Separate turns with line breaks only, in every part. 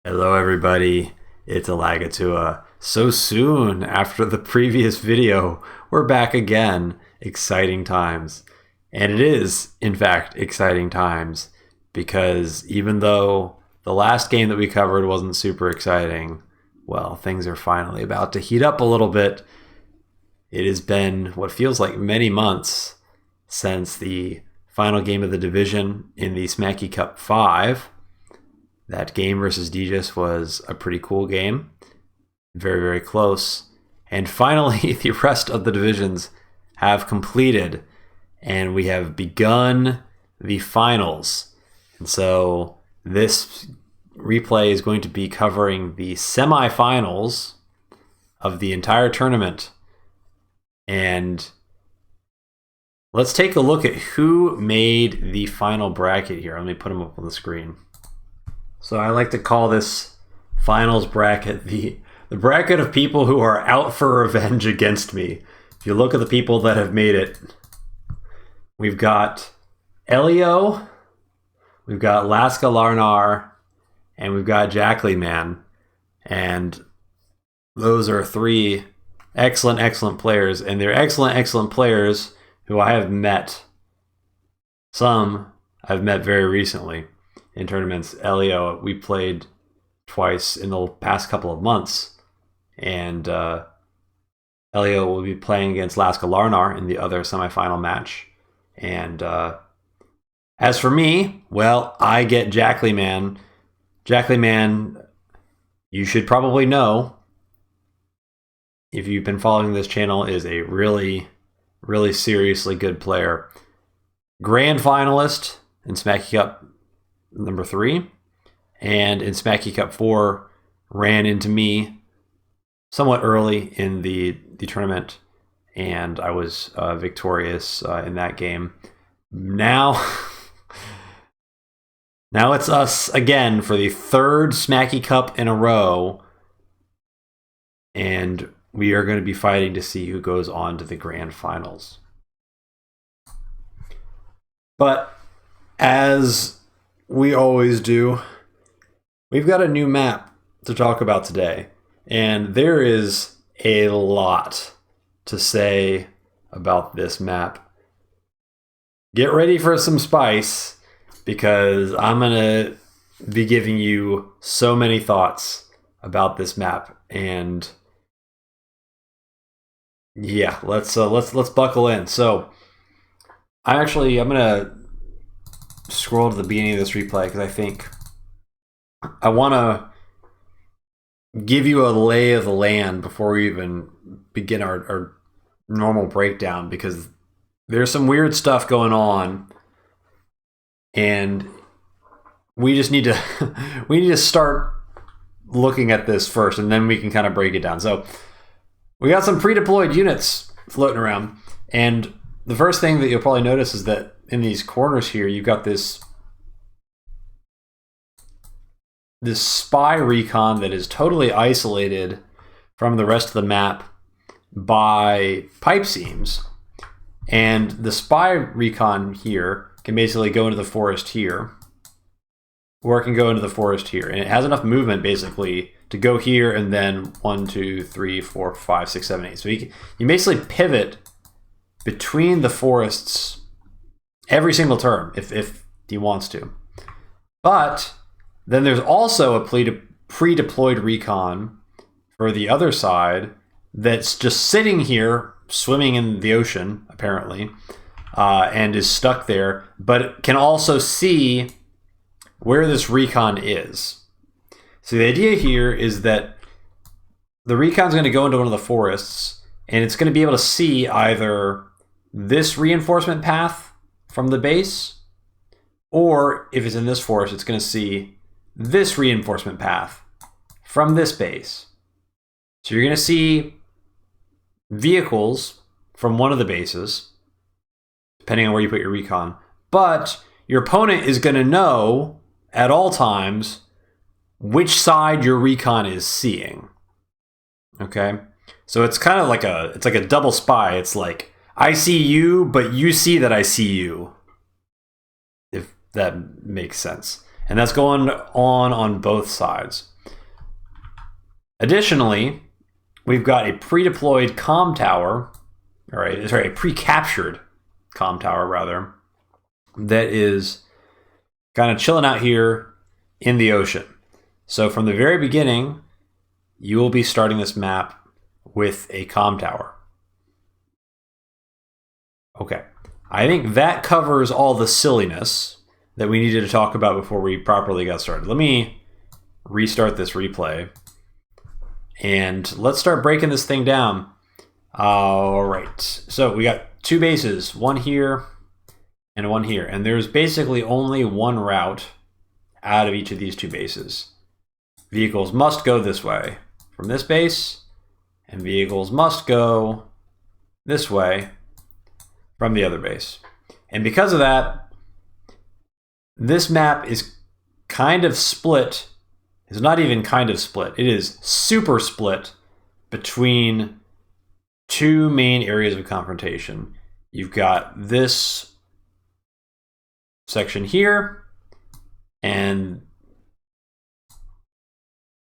Hello everybody, it's Elagatua. So soon after the previous video, we're back again. Exciting times. And it is, in fact, exciting times because even though the last game that we covered wasn't super exciting, well, things are finally about to heat up a little bit. It has been what feels like many months since the final game of the division in the Smacky Cup 5. That game versus DJs was a pretty cool game. Very, very close. And finally, the rest of the divisions have completed, and we have begun the finals. And so this replay is going to be covering the semifinals of the entire tournament. And let's take a look at who made the final bracket here. Let me put them up on the screen. So I like to call this finals bracket the bracket of people who are out for revenge against me. If you look at the people that have made it, we've got Elio, we've got Laska Larnar, and we've got Jaklyman. And those are three excellent players. And they're excellent players who I have met. Some I've met very recently in tournaments. Elio, we played twice in the past couple of months, and Elio will be playing against Laska Larnar in the other semifinal match. And as for me, well, I get Jaklyman. Jaklyman, you should probably know, if you've been following this channel, is a really seriously good player. Grand finalist in Smacky Cup number 3, and in Smacky Cup 4 ran into me somewhat early in the tournament, and I was victorious in that game. Now it's us again for the third Smacky Cup in a row, and we are going to be fighting to see who goes on to the grand finals. But as we always do, we've got a new map to talk about today, and there is a lot to say about this map. Get ready for some spice, because I'm gonna be giving you so many thoughts about this map. And yeah, let's buckle in. So I'm gonna scroll to the beginning of this replay because I think I want to give you a lay of the land before we even begin our normal breakdown, because there's some weird stuff going on, and we just need to start looking at this first, and then we can kind of break it down. So we got some pre-deployed units floating around, and the first thing that you'll probably notice is that in these corners here, you've got this spy recon that is totally isolated from the rest of the map by pipe seams. And the spy recon here can basically go into the forest here, or it can go into the forest here. And it has enough movement basically to go here and then 1, 2, 3, 4, 5, 6, 7, 8. So you basically pivot between the forests every single turn if he wants to. But then there's also a pre-deployed recon for the other side that's just sitting here, swimming in the ocean, apparently, and is stuck there, but it can also see where this recon is. So the idea here is that the recon's going to go into one of the forests, and it's going to be able to see either this reinforcement path from the base, or if it's in this forest, it's going to see this reinforcement path from this base. So you're going to see vehicles from one of the bases, depending on where you put your recon, but your opponent is going to know at all times which side your recon is seeing. Okay? So it's kind of like a double spy. It's like, I see you, but you see that I see you, if that makes sense. And that's going on both sides. Additionally, we've got a pre-deployed comm tower, a pre-captured comm tower rather, that is kind of chilling out here in the ocean. So from the very beginning, you will be starting this map with a comm tower. Okay, I think that covers all the silliness that we needed to talk about before we properly got started. Let me restart this replay and let's start breaking this thing down. All right, so we got two bases, one here and one here, and there's basically only one route out of each of these two bases. Vehicles must go this way from this base, and vehicles must go this way from the other base. And because of that, this map is kind of split. It's not even kind of split. It is super split between two main areas of confrontation. You've got this section here, and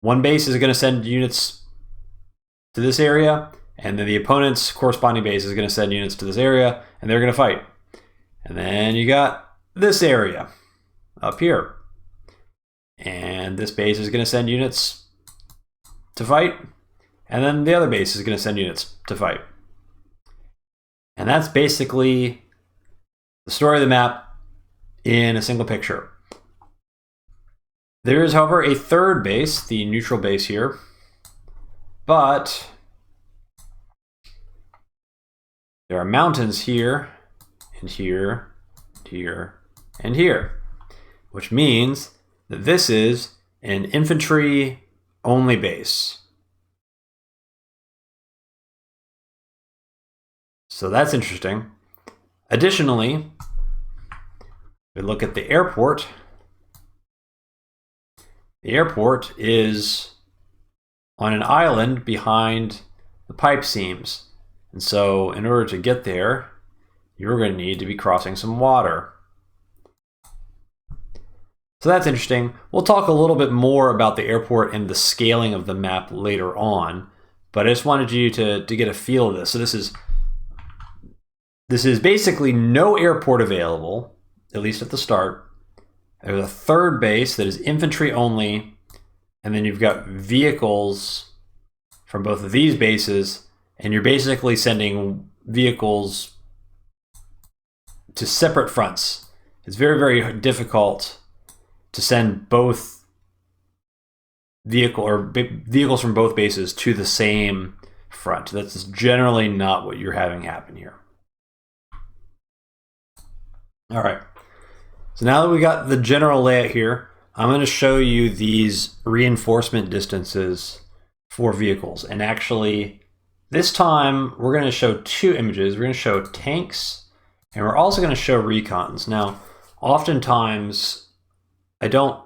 one base is going to send units to this area, and then the opponent's corresponding base is going to send units to this area, and they're going to fight. And then you got this area up here, and this base is going to send units to fight, and then the other base is going to send units to fight. And that's basically the story of the map in a single picture. There is, however, a third base, the neutral base here, but there are mountains here, and here, and here, and here, which means that this is an infantry-only base. So that's interesting. Additionally, we look at the airport. The airport is on an island behind the pipe seams. And so in order to get there, you're going to need to be crossing some water. So that's interesting. We'll talk a little bit more about the airport and the scaling of the map later on, but I just wanted you to get a feel of this. So this is basically no airport available, at least at the start. There's a third base that is infantry only, and then you've got vehicles from both of these bases, and you're basically sending vehicles to separate fronts. It's very, very difficult to send both vehicles from both bases to the same front. That's generally not what you're having happen here. All right, so now that we got the general layout here, I'm going to show you these reinforcement distances for vehicles. And actually, this time we're going to show two images. We're going to show tanks, and we're also going to show recons. Now, oftentimes, I don't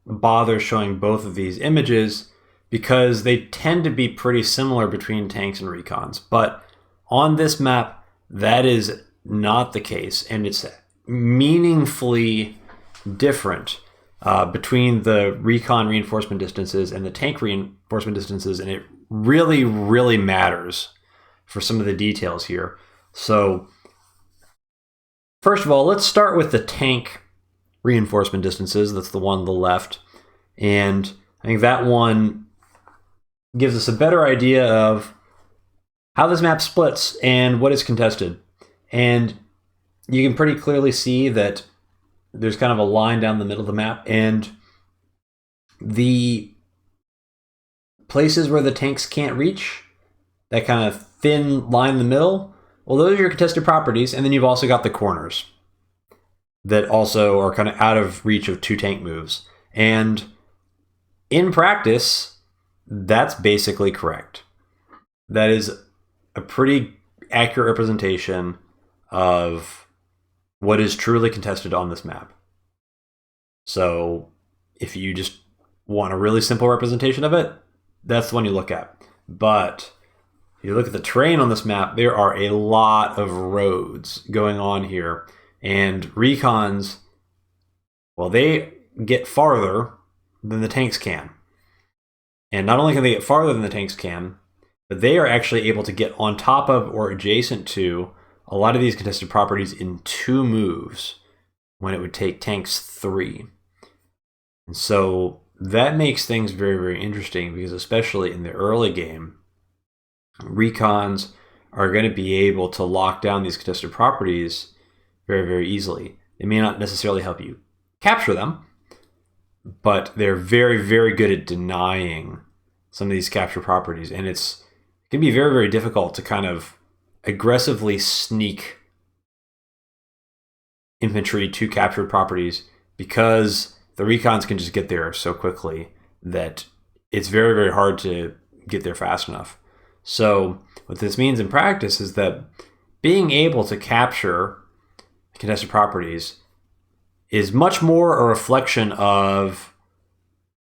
bother showing both of these images because they tend to be pretty similar between tanks and recons. But on this map, that is not the case, and it's meaningfully different between the recon reinforcement distances and the tank reinforcement distances, and it really, really matters for some of the details here. So first of all, let's start with the tank reinforcement distances. That's the one on the left, and I think that one gives us a better idea of how this map splits and what is contested. And you can pretty clearly see that there's kind of a line down the middle of the map, and the places where the tanks can't reach, that kind of thin line in the middle, well, those are your contested properties. And then you've also got the corners that also are kind of out of reach of two tank moves. And in practice, that's basically correct. That is a pretty accurate representation of what is truly contested on this map. So if you just want a really simple representation of it, that's the one you look at. But if you look at the terrain on this map, there are a lot of roads going on here. And recons, well, they get farther than the tanks can. And not only can they get farther than the tanks can, but they are actually able to get on top of or adjacent to a lot of these contested properties in 2 moves when it would take tanks 3. And so that makes things very, very interesting because especially in the early game, recons are going to be able to lock down these contested properties very, very easily. They may not necessarily help you capture them, but they're very, very good at denying some of these capture properties. And it can be very, very difficult to kind of aggressively sneak infantry to captured properties because the recons can just get there so quickly that it's very, very hard to get there fast enough. So what this means in practice is that being able to capture contested properties is much more a reflection of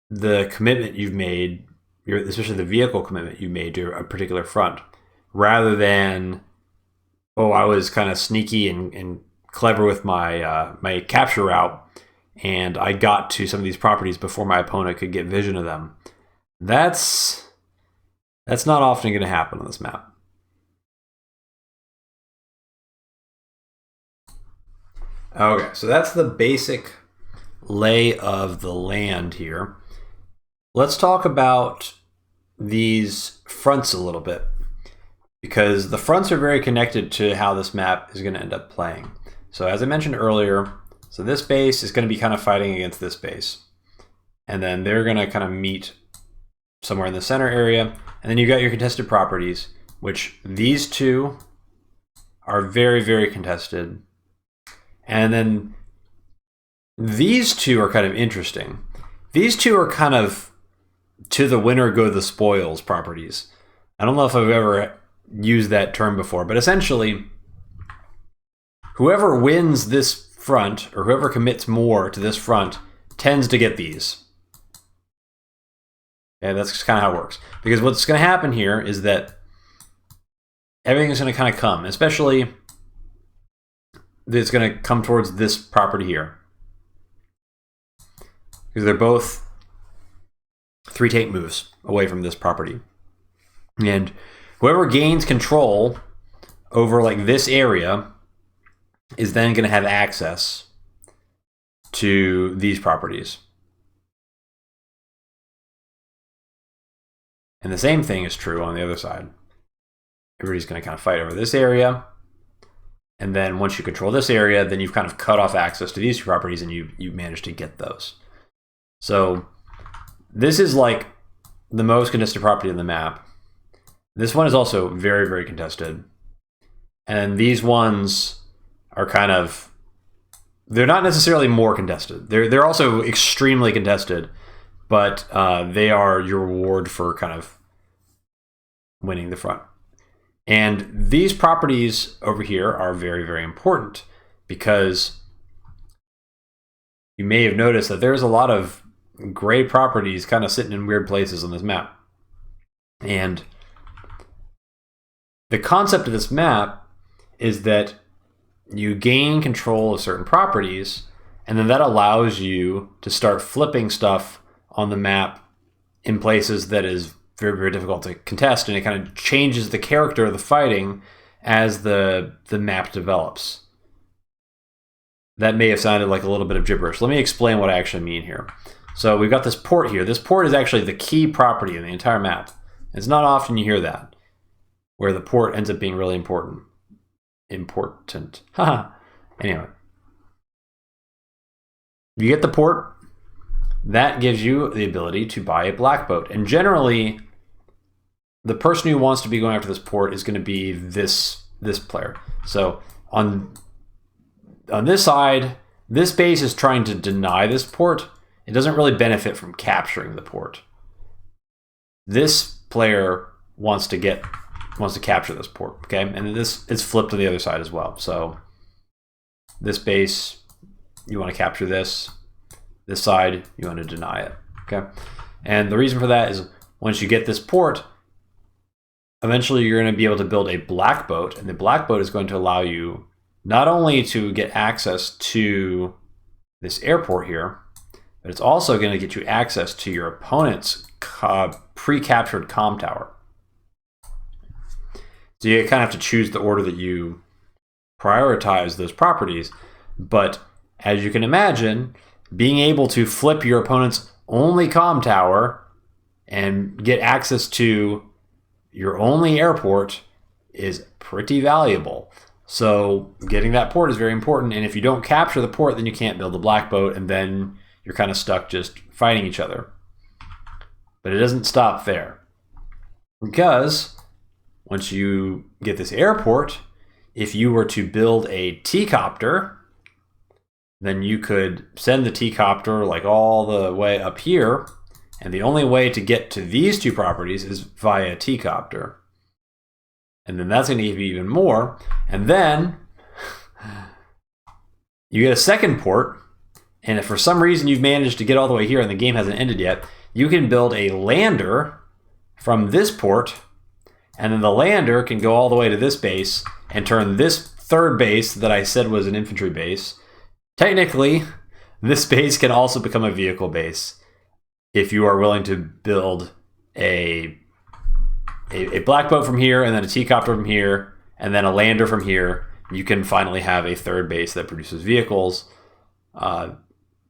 the commitment you've made, especially the vehicle commitment you made to a particular front, rather than, oh, I was kind of sneaky and clever with my my capture route, and I got to some of these properties before my opponent could get vision of them. That's not often going to happen on this map. Okay, so that's the basic lay of the land here. Let's talk about these fronts a little bit, because the fronts are very connected to how this map is going to end up playing. So as I mentioned earlier, so this base is going to be kind of fighting against this base. And then they're going to kind of meet somewhere in the center area. And then you've got your contested properties, which these two are very, very contested. And then these two are kind of interesting. These two are kind of to the winner go the spoils properties. I don't know if I've ever used that term before, but essentially, whoever wins this front, or whoever commits more to this front, tends to get these. Yeah, that's just kind of how it works. Because what's going to happen here is that everything is going to kind of come, especially it's going to come towards this property here. Because they're both 3 tank moves away from this property. And whoever gains control over like this area is then going to have access to these properties. And the same thing is true on the other side. Everybody's going to kind of fight over this area. And then once you control this area, then you've kind of cut off access to these 2 properties and you managed to get those. So this is like the most contested property in the map. This one is also very, very contested. And these ones are kind of, they're not necessarily more contested. They're also extremely contested, but they are your reward for kind of winning the front. And these properties over here are very, very important because you may have noticed that there's a lot of gray properties kind of sitting in weird places on this map. And the concept of this map is that you gain control of certain properties, and then that allows you to start flipping stuff on the map in places that is very, very difficult to contest, and it kind of changes the character of the fighting as the map develops. That may have sounded like a little bit of gibberish. Let me explain what I actually mean here. So we've got this port here. This port is actually the key property in the entire map. It's not often you hear that, where the port ends up being really important. Haha. Anyway. You get the port. That gives you the ability to buy a black boat. And generally, the person who wants to be going after this port is going to be this player. So on this side, this base is trying to deny this port. It doesn't really benefit from capturing the port. This player wants to capture this port, okay? And this is flipped to the other side as well. So this base, you want to capture this. This side, you want to deny it, okay? And the reason for that is once you get this port, eventually you're going to be able to build a black boat, and the black boat is going to allow you not only to get access to this airport here, but it's also going to get you access to your opponent's pre-captured comm tower. So you kind of have to choose the order that you prioritize those properties. But as you can imagine, being able to flip your opponent's only comm tower and get access to your only airport is pretty valuable. So getting that port is very important. And if you don't capture the port, then you can't build a black boat, and then you're kind of stuck just fighting each other. But it doesn't stop there. Because once you get this airport, if you were to build a T-copter, then you could send the T-copter like all the way up here. And the only way to get to these two properties is via T-copter. And then that's going to give you even more. And then you get a second port. And if for some reason you've managed to get all the way here and the game hasn't ended yet, you can build a lander from this port. And then the lander can go all the way to this base and turn this third base that I said was an infantry base. Technically, this base can also become a vehicle base if you are willing to build a black boat from here, and then a T-copter from here, and then a lander from here. You can finally have a third base that produces vehicles.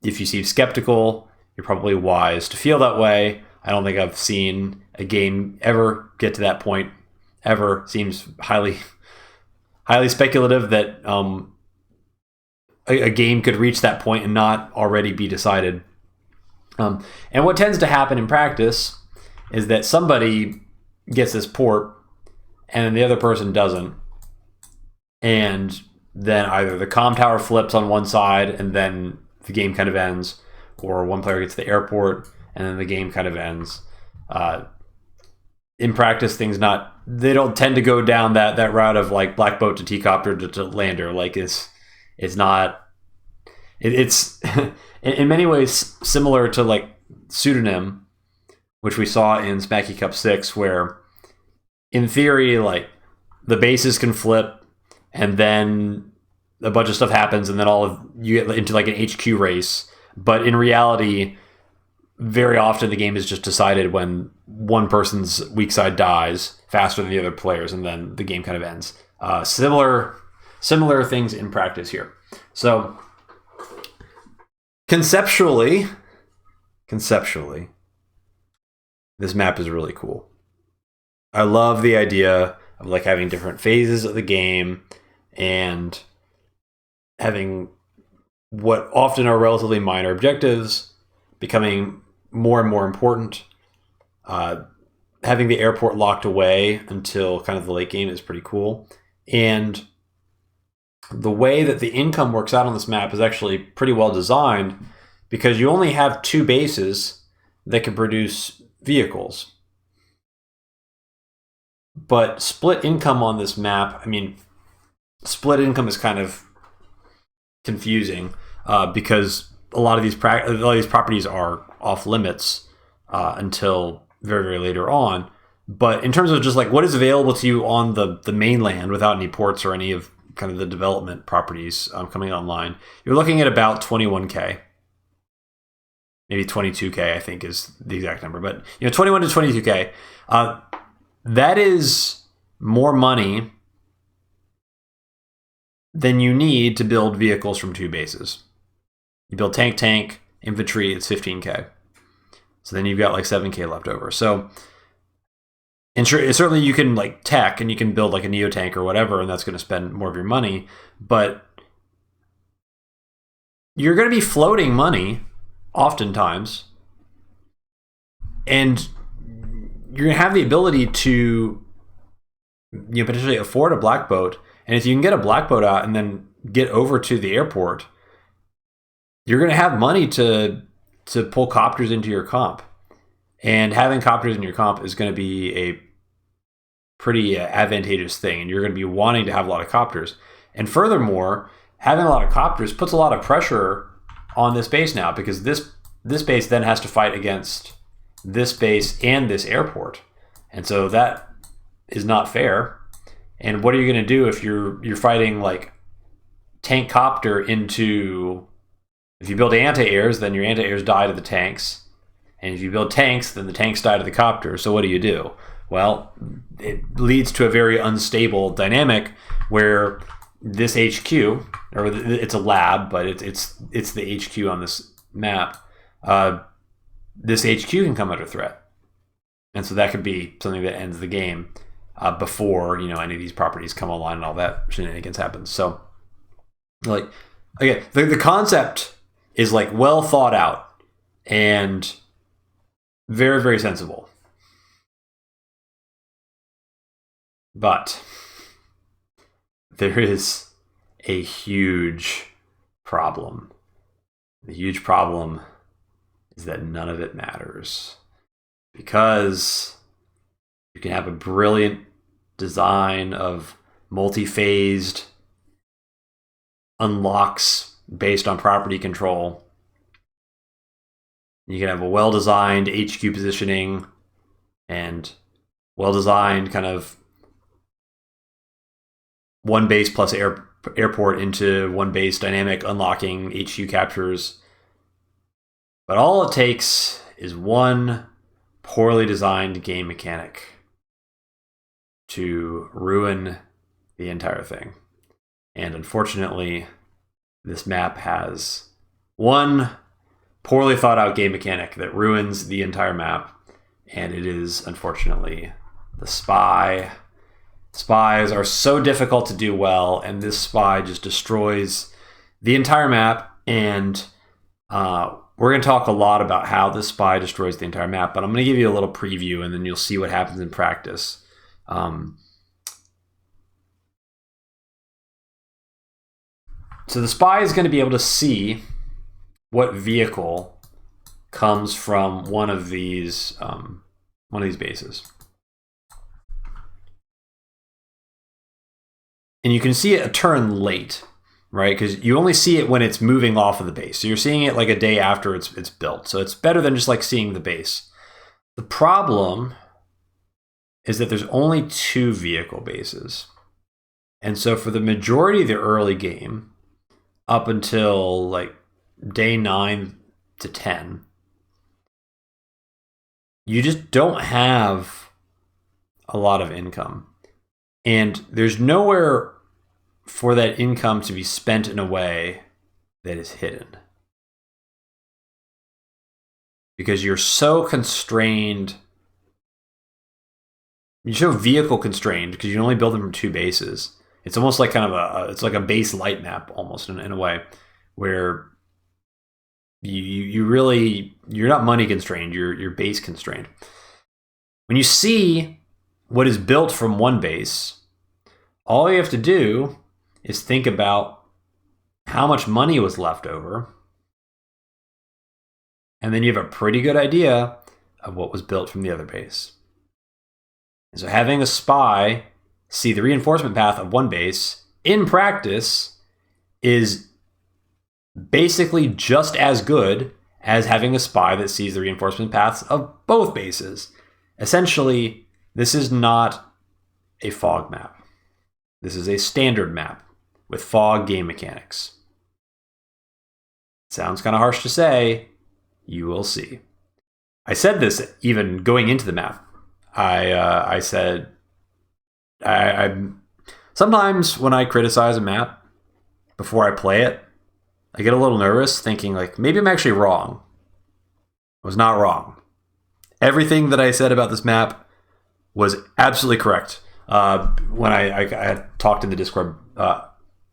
If you seem skeptical, you're probably wise to feel that way. I don't think I've seen a game ever get to that point. Ever. Seems highly speculative that a game could reach that point and not already be decided. And what tends to happen in practice is that somebody gets this port and then the other person doesn't. And then either the comm tower flips on one side and then the game kind of ends, or one player gets the airport and then the game kind of ends. In practice, they don't tend to go down that route of like black boat to T-copter to lander. Like it's in many ways similar to like Pseudonym, which we saw in Smacky Cup 6, where in theory, like the bases can flip and then a bunch of stuff happens and then you get into like an HQ race. But in reality, very often the game is just decided when one person's weak side dies faster than the other players, and then the game kind of ends. Similar things in practice here. So conceptually, this map is really cool. I love the idea of like having different phases of the game and having what often are relatively minor objectives becoming more and more important. Having the airport locked away until kind of the late game is pretty cool. And the way that the income works out on this map is actually pretty well designed, because you only have two bases that can produce vehicles. But split income on this map, split income is kind of confusing because a lot of these properties are off limits until very, very later on. But in terms of just like what is available to you on the mainland without any ports or any of kind of the development properties coming online, you're looking at about 21K. Maybe 22K, I think, is the exact number. But 21 to 22K. That is more money than you need to build vehicles from two bases. You build tank, infantry, it's 15K. So then you've got like 7K left over. So and certainly you can like tech and you can build like a Neo tank or whatever, and that's going to spend more of your money. But you're going to be floating money oftentimes, and you're going to have the ability to potentially afford a black boat. And if you can get a black boat out and then get over to the airport, you're going to have money to pull copters into your comp. And having copters in your comp is going to be a pretty advantageous thing. And you're going to be wanting to have a lot of copters. And furthermore, having a lot of copters puts a lot of pressure on this base now, because this base then has to fight against this base and this airport. And so that is not fair. And what are you going to do if you're fighting like tank copter into... If you build anti-airs, then your anti-airs die to the tanks. And if you build tanks, then the tanks die to the copters. So what do? Well, it leads to a very unstable dynamic where this HQ, or it's a lab, but it's the HQ on this map. This HQ can come under threat, and so that could be something that ends the game before any of these properties come online and all that shenanigans happens. So, like, again, the concept is like well thought out and very, very sensible. But there is a huge problem. The huge problem is that none of it matters. Because you can have a brilliant design of multi-phased unlocks based on property control. You can have a well-designed HQ positioning and well-designed kind of one base plus airport into one base dynamic unlocking HQ captures. But all it takes is one poorly designed game mechanic to ruin the entire thing. And unfortunately, this map has one poorly thought out game mechanic that ruins the entire map, and it is unfortunately the spy. Spies are so difficult to do well, and this spy just destroys the entire map. And we're going to talk a lot about how this spy destroys the entire map, but I'm going to give you a little preview, and then you'll see what happens in practice. So the spy is going to be able to see what vehicle comes from one of these bases. And you can see it a turn late, right? Because you only see it when it's moving off of the base. So you're seeing it like a day after it's built. So it's better than just like seeing the base. The problem is that there's only 2 vehicle bases. And so for the majority of the early game, up until like day 9 to 10, you just don't have a lot of income. And there's nowhere for that income to be spent in a way that is hidden. Because you're so constrained. You're so vehicle constrained because you can only build them from 2 bases. It's almost like kind of it's like a base light map almost in a way where you're not money constrained, you're base constrained. When you see what is built from one base, all you have to do is think about how much money was left over, and then you have a pretty good idea of what was built from the other base. And so having a spy see the reinforcement path of one base in practice is basically just as good as having a spy that sees the reinforcement paths of both bases. Essentially, this is not a fog map. This is a standard map with fog game mechanics. Sounds kind of harsh to say. You will see. I said this even going into the map. I said, I sometimes when I criticize a map before I play it, I get a little nervous thinking like, maybe I'm actually wrong. I was not wrong. Everything that I said about this map was absolutely correct. When I had talked in the Discord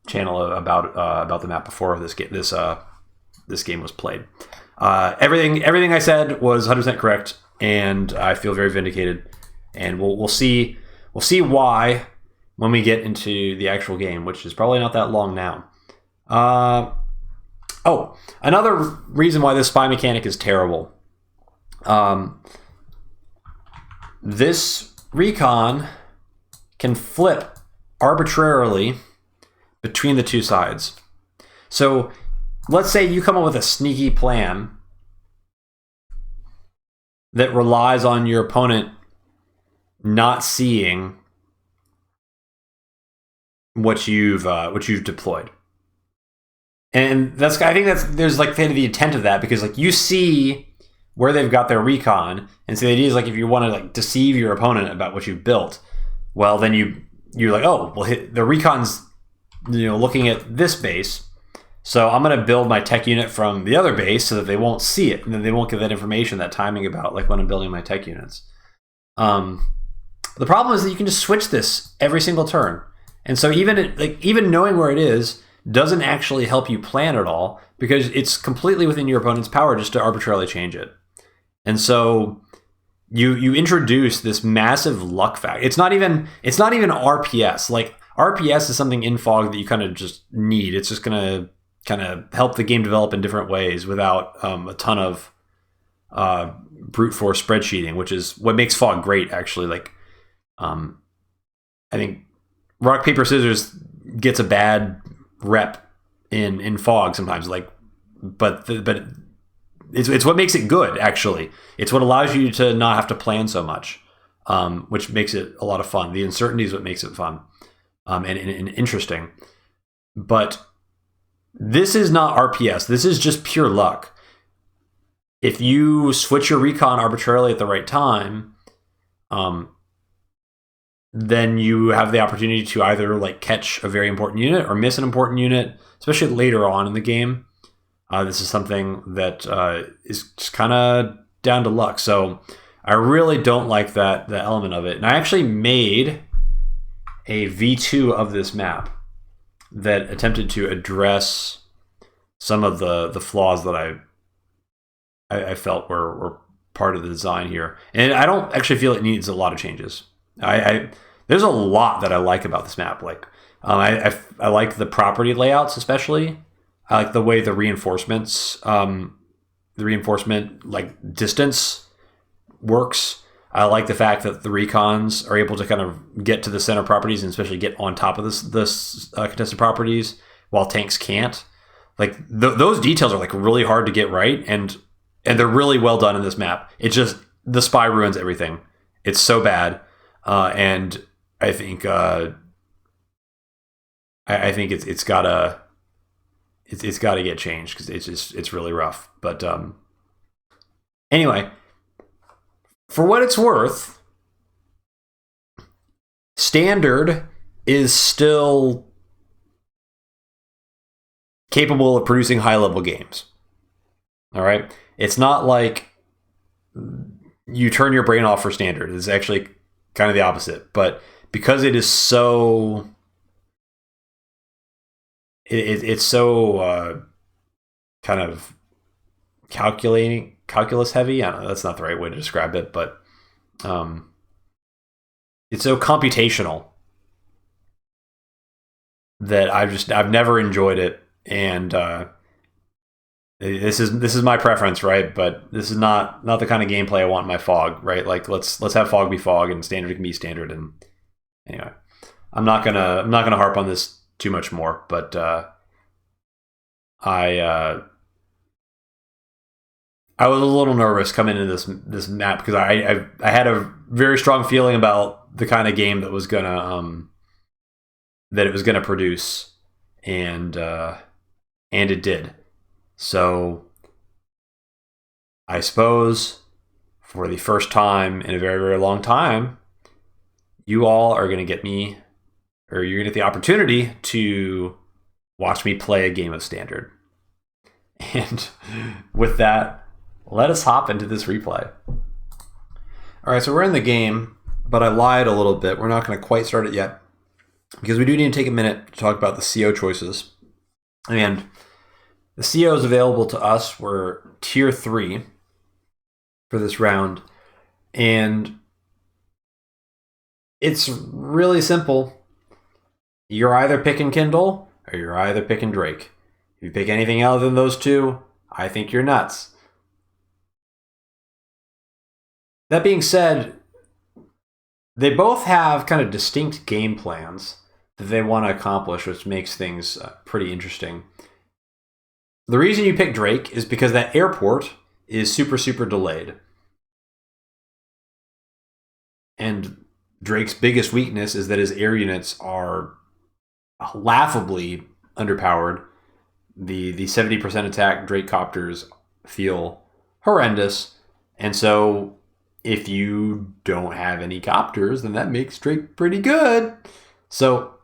channel about the map before this game was played. Everything I said was 100% correct, and I feel very vindicated. And we'll see why when we get into the actual game, which is probably not that long now. Another reason why this spy mechanic is terrible. This recon can flip arbitrarily between the 2 sides. So let's say you come up with a sneaky plan that relies on your opponent not seeing what you've deployed. And I think there's like kind of the intent of that, because like you see where they've got their recon. And so the idea is like if you want to like deceive your opponent about what you've built, well then you're like, oh well, the recon's looking at this base, so I'm going to build my tech unit from the other base so that they won't see it, and then they won't get that information, that timing about like when I'm building my tech units. The problem is that you can just switch this every single turn, and so even knowing where it is doesn't actually help you plan at all, because it's completely within your opponent's power just to arbitrarily change it. And so you introduce this massive luck factor. It's not even RPS. Like RPS is something in Fog that you kind of just need. It's just going to kind of help the game develop in different ways without a ton of brute force spreadsheeting, which is what makes Fog great, actually. Like, I think rock, paper, scissors gets a bad rep in Fog sometimes. Like, but it's what makes it good, actually. It's what allows you to not have to plan so much, which makes it a lot of fun. The uncertainty is what makes it fun and interesting. But this is not RPS. This is just pure luck. If you switch your recon arbitrarily at the right time, then you have the opportunity to either like catch a very important unit or miss an important unit, especially later on in the game. This is something that is just kind of down to luck. So I really don't like the element of it. And I actually made a V2 of this map that attempted to address some of the flaws that I felt were part of the design here. And I don't actually feel it needs a lot of changes. There's a lot that I like about this map. Like I like the property layouts, especially. I like the way the reinforcement like distance works. I like the fact that the recons are able to kind of get to the center properties and especially get on top of this contested properties while tanks can't. Like those details are like really hard to get right, and they're really well done in this map. It's just the spy ruins everything. It's so bad, and I think it's gotta get changed because it's really rough. But anyway, for what it's worth, Standard is still capable of producing high-level games. All right? It's not like you turn your brain off for Standard. It's actually kind of the opposite. But because it is so... It's so kind of calculus heavy. I don't know, that's not the right way to describe it, but it's so computational that I've never enjoyed it, and this is my preference, right? But this is not the kind of gameplay I want in my Fog, right? Like let's have Fog be Fog and Standard can be Standard. And anyway, I'm not gonna harp on this too much more, but I was a little nervous coming into this map because I had a very strong feeling about the kind of game that was gonna that it was gonna produce, and it did. So I suppose for the first time in a very, very long time, you all are gonna get me, or you're gonna get the opportunity to watch me play a game of Standard. And with that, let us hop into this replay. All right, so we're in the game, but I lied a little bit. We're not going to quite start it yet because we do need to take a minute to talk about the CO choices. And the COs available to us were tier 3 for this round. And it's really simple. You're either picking Kindle or you're either picking Drake. If you pick anything other than those two, I think you're nuts. That being said, they both have kind of distinct game plans that they want to accomplish, which makes things pretty interesting. The reason you pick Drake is because that airport is super, super delayed. And Drake's biggest weakness is that his air units are laughably underpowered. The 70% attack Drake copters feel horrendous. And so if you don't have any copters, then that makes Drake pretty good. So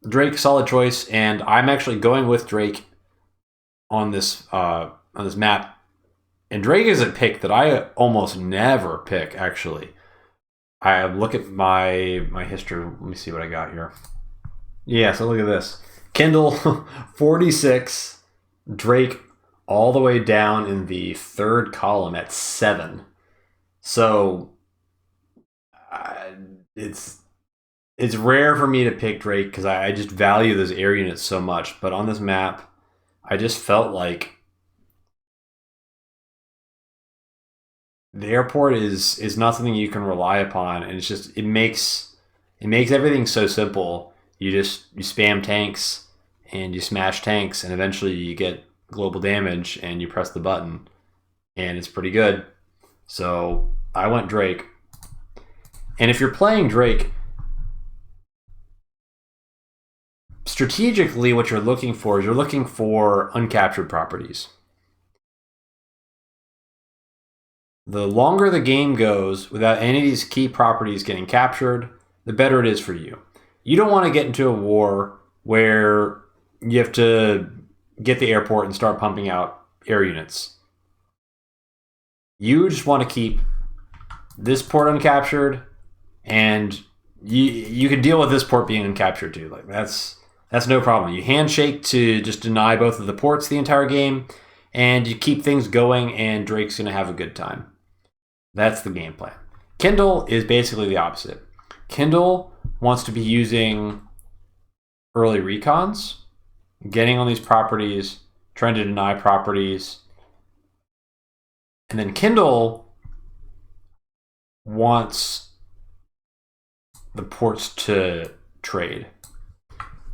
Drake, solid choice, and I'm actually going with Drake on this map. And Drake is a pick that I almost never pick, actually. I look at my history. Let me see what I got here. Yeah, so look at this. Kindle, 46. Drake, all the way down in the third column at 7. So it's rare for me to pick Drake because I just value those air units so much. But on this map, I just felt like the airport is not something you can rely upon, and it's just it makes everything so simple. You spam tanks and you smash tanks, and eventually you get global damage, and you press the button, and it's pretty good. So I went Drake. And if you're playing Drake, strategically what you're looking for is uncaptured properties. The longer the game goes without any of these key properties getting captured, the better it is for you. You don't want to get into a war where you have to get the airport and start pumping out air units. You just want to keep this port uncaptured, and you can deal with this port being uncaptured too. Like that's no problem. You handshake to just deny both of the ports the entire game, and you keep things going, and Drake's going to have a good time. That's the game plan. Kindle is basically the opposite. Kindle wants to be using early recons, getting on these properties, trying to deny properties. And then Kindle wants the ports to trade.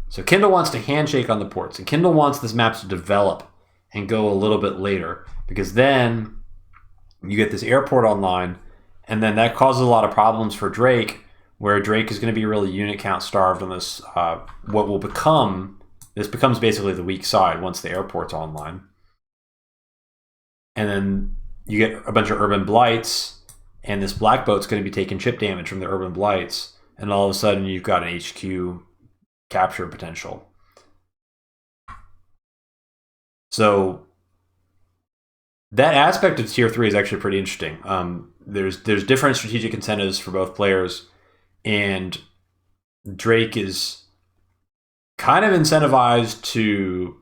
So Kindle wants to handshake on the ports. And Kindle wants this map to develop and go a little bit later, because then you get this airport online, and then that causes a lot of problems for Drake, where Drake is going to be really unit count starved on this, this becomes basically the weak side once the airport's online. And then you get a bunch of urban blights, and this black boat's going to be taking chip damage from the urban blights, and all of a sudden you've got an HQ capture potential. So that aspect of tier 3 is actually pretty interesting. There's different strategic incentives for both players, and Drake is kind of incentivized to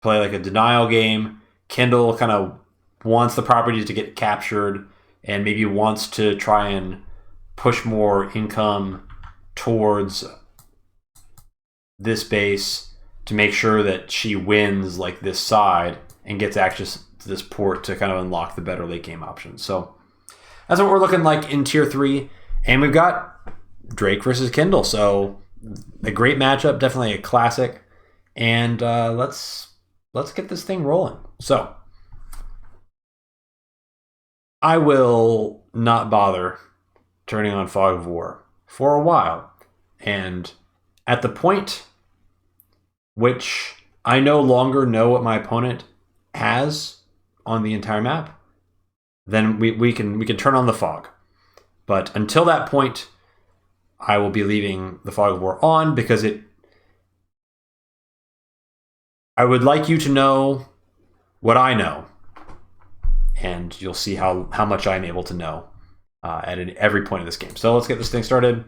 play like a denial game. Kindle kind of wants the properties to get captured and maybe wants to try and push more income towards this base to make sure that she wins like this side and gets access to this port to kind of unlock the better late game options. So that's what we're looking like in tier 3. And we've got Drake versus Kindle. So a great matchup, definitely a classic. And let's get this thing rolling. So I will not bother turning on Fog of War for a while. And at the point which I no longer know what my opponent has on the entire map, then we can turn on the fog. But until that point, I will be leaving the Fog of War on, because I would like you to know what I know, and you'll see how much I'm able to know at every point of this game. So let's get this thing started.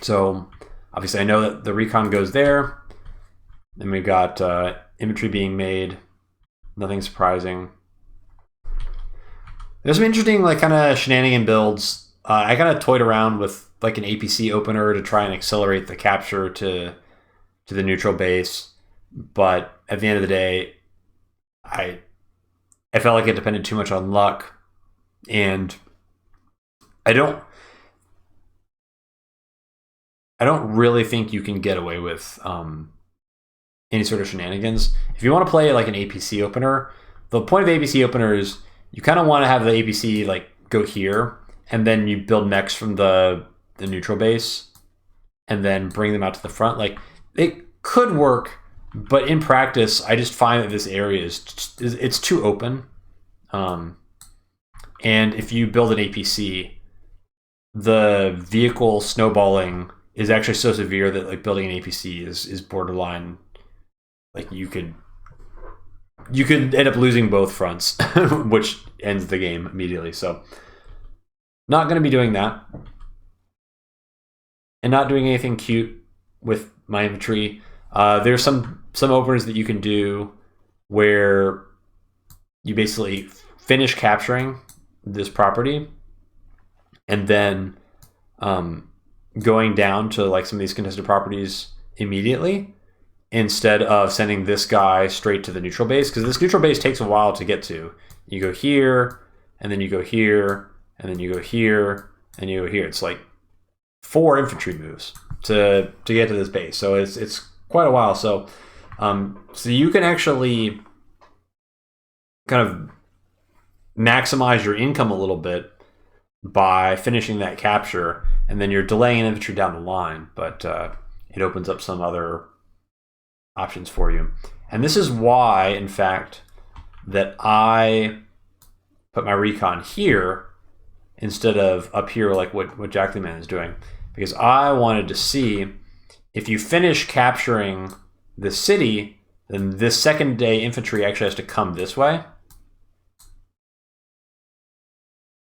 So obviously I know that the recon goes there. Then we've got infantry being made. Nothing surprising. There's some interesting like kind of shenanigan builds. I kind of toyed around with like an APC opener to try and accelerate the capture to the neutral base. But at the end of the day, I felt like it depended too much on luck. And I don't really think you can get away with any sort of shenanigans. If you want to play like an APC opener, the point of APC opener is you kind of want to have the APC like go here, and then you build mechs from the neutral base and then bring them out to the front. Like it could work, but in practice, I just find that this area it's too open. And if you build an APC, the vehicle snowballing is actually so severe that like building an APC is borderline. Like you could end up losing both fronts, which ends the game immediately. So not going to be doing that. And not doing anything cute with my infantry. There's some openers that you can do where you basically finish capturing this property and then going down to like some of these contested properties immediately instead of sending this guy straight to the neutral base, because this neutral base takes a while to get to. You go here, and then you go here, and then you go here, and you go here. It's like 4 infantry moves to get to this base. So it's quite a while. So so you can actually kind of maximize your income a little bit by finishing that capture, and then you're delaying infantry down the line, but it opens up some other options for you. And this is why, in fact, that I put my recon here instead of up here like what Jaklyman is doing, because I wanted to see if you finish capturing the city, then this second day infantry actually has to come this way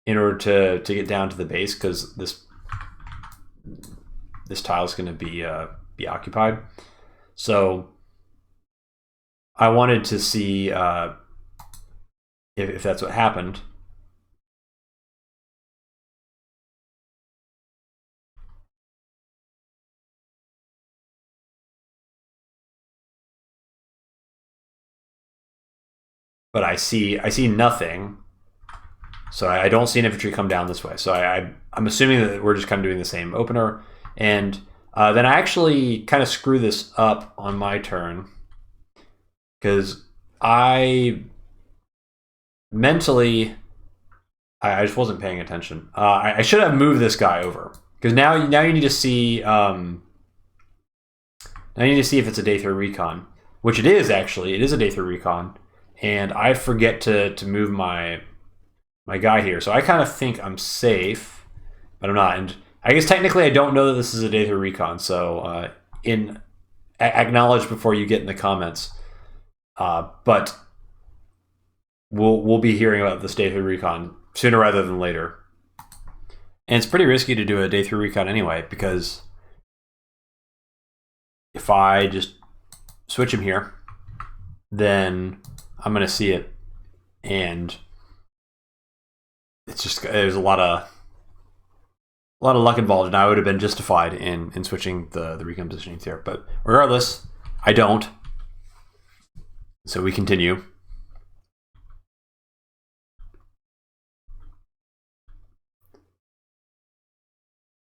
in order to get down to the base, because this tile is going to be occupied. So I wanted to see if that's what happened. But I see nothing. So I don't see an infantry come down this way. So I'm assuming that we're just kind of doing the same opener. And then I actually kind of screw this up on my turn, because I mentally, I just wasn't paying attention. I should have moved this guy over, because now you need to see now you need to see if it's a day 3 recon, which it is actually. It is a day 3 recon, and I forget to move my guy here. So I kind of think I'm safe, but I'm not. And I guess technically I don't know that this is a day 3 recon. So acknowledge before you get in the comments. But we'll be hearing about this day 3 recon sooner rather than later. And it's pretty risky to do a day 3 recon anyway, because if I just switch him here, then I'm going to see it, and it's just, there's a lot of luck involved, and I would have been justified in switching the recon positionings here. But regardless, I don't. So we continue.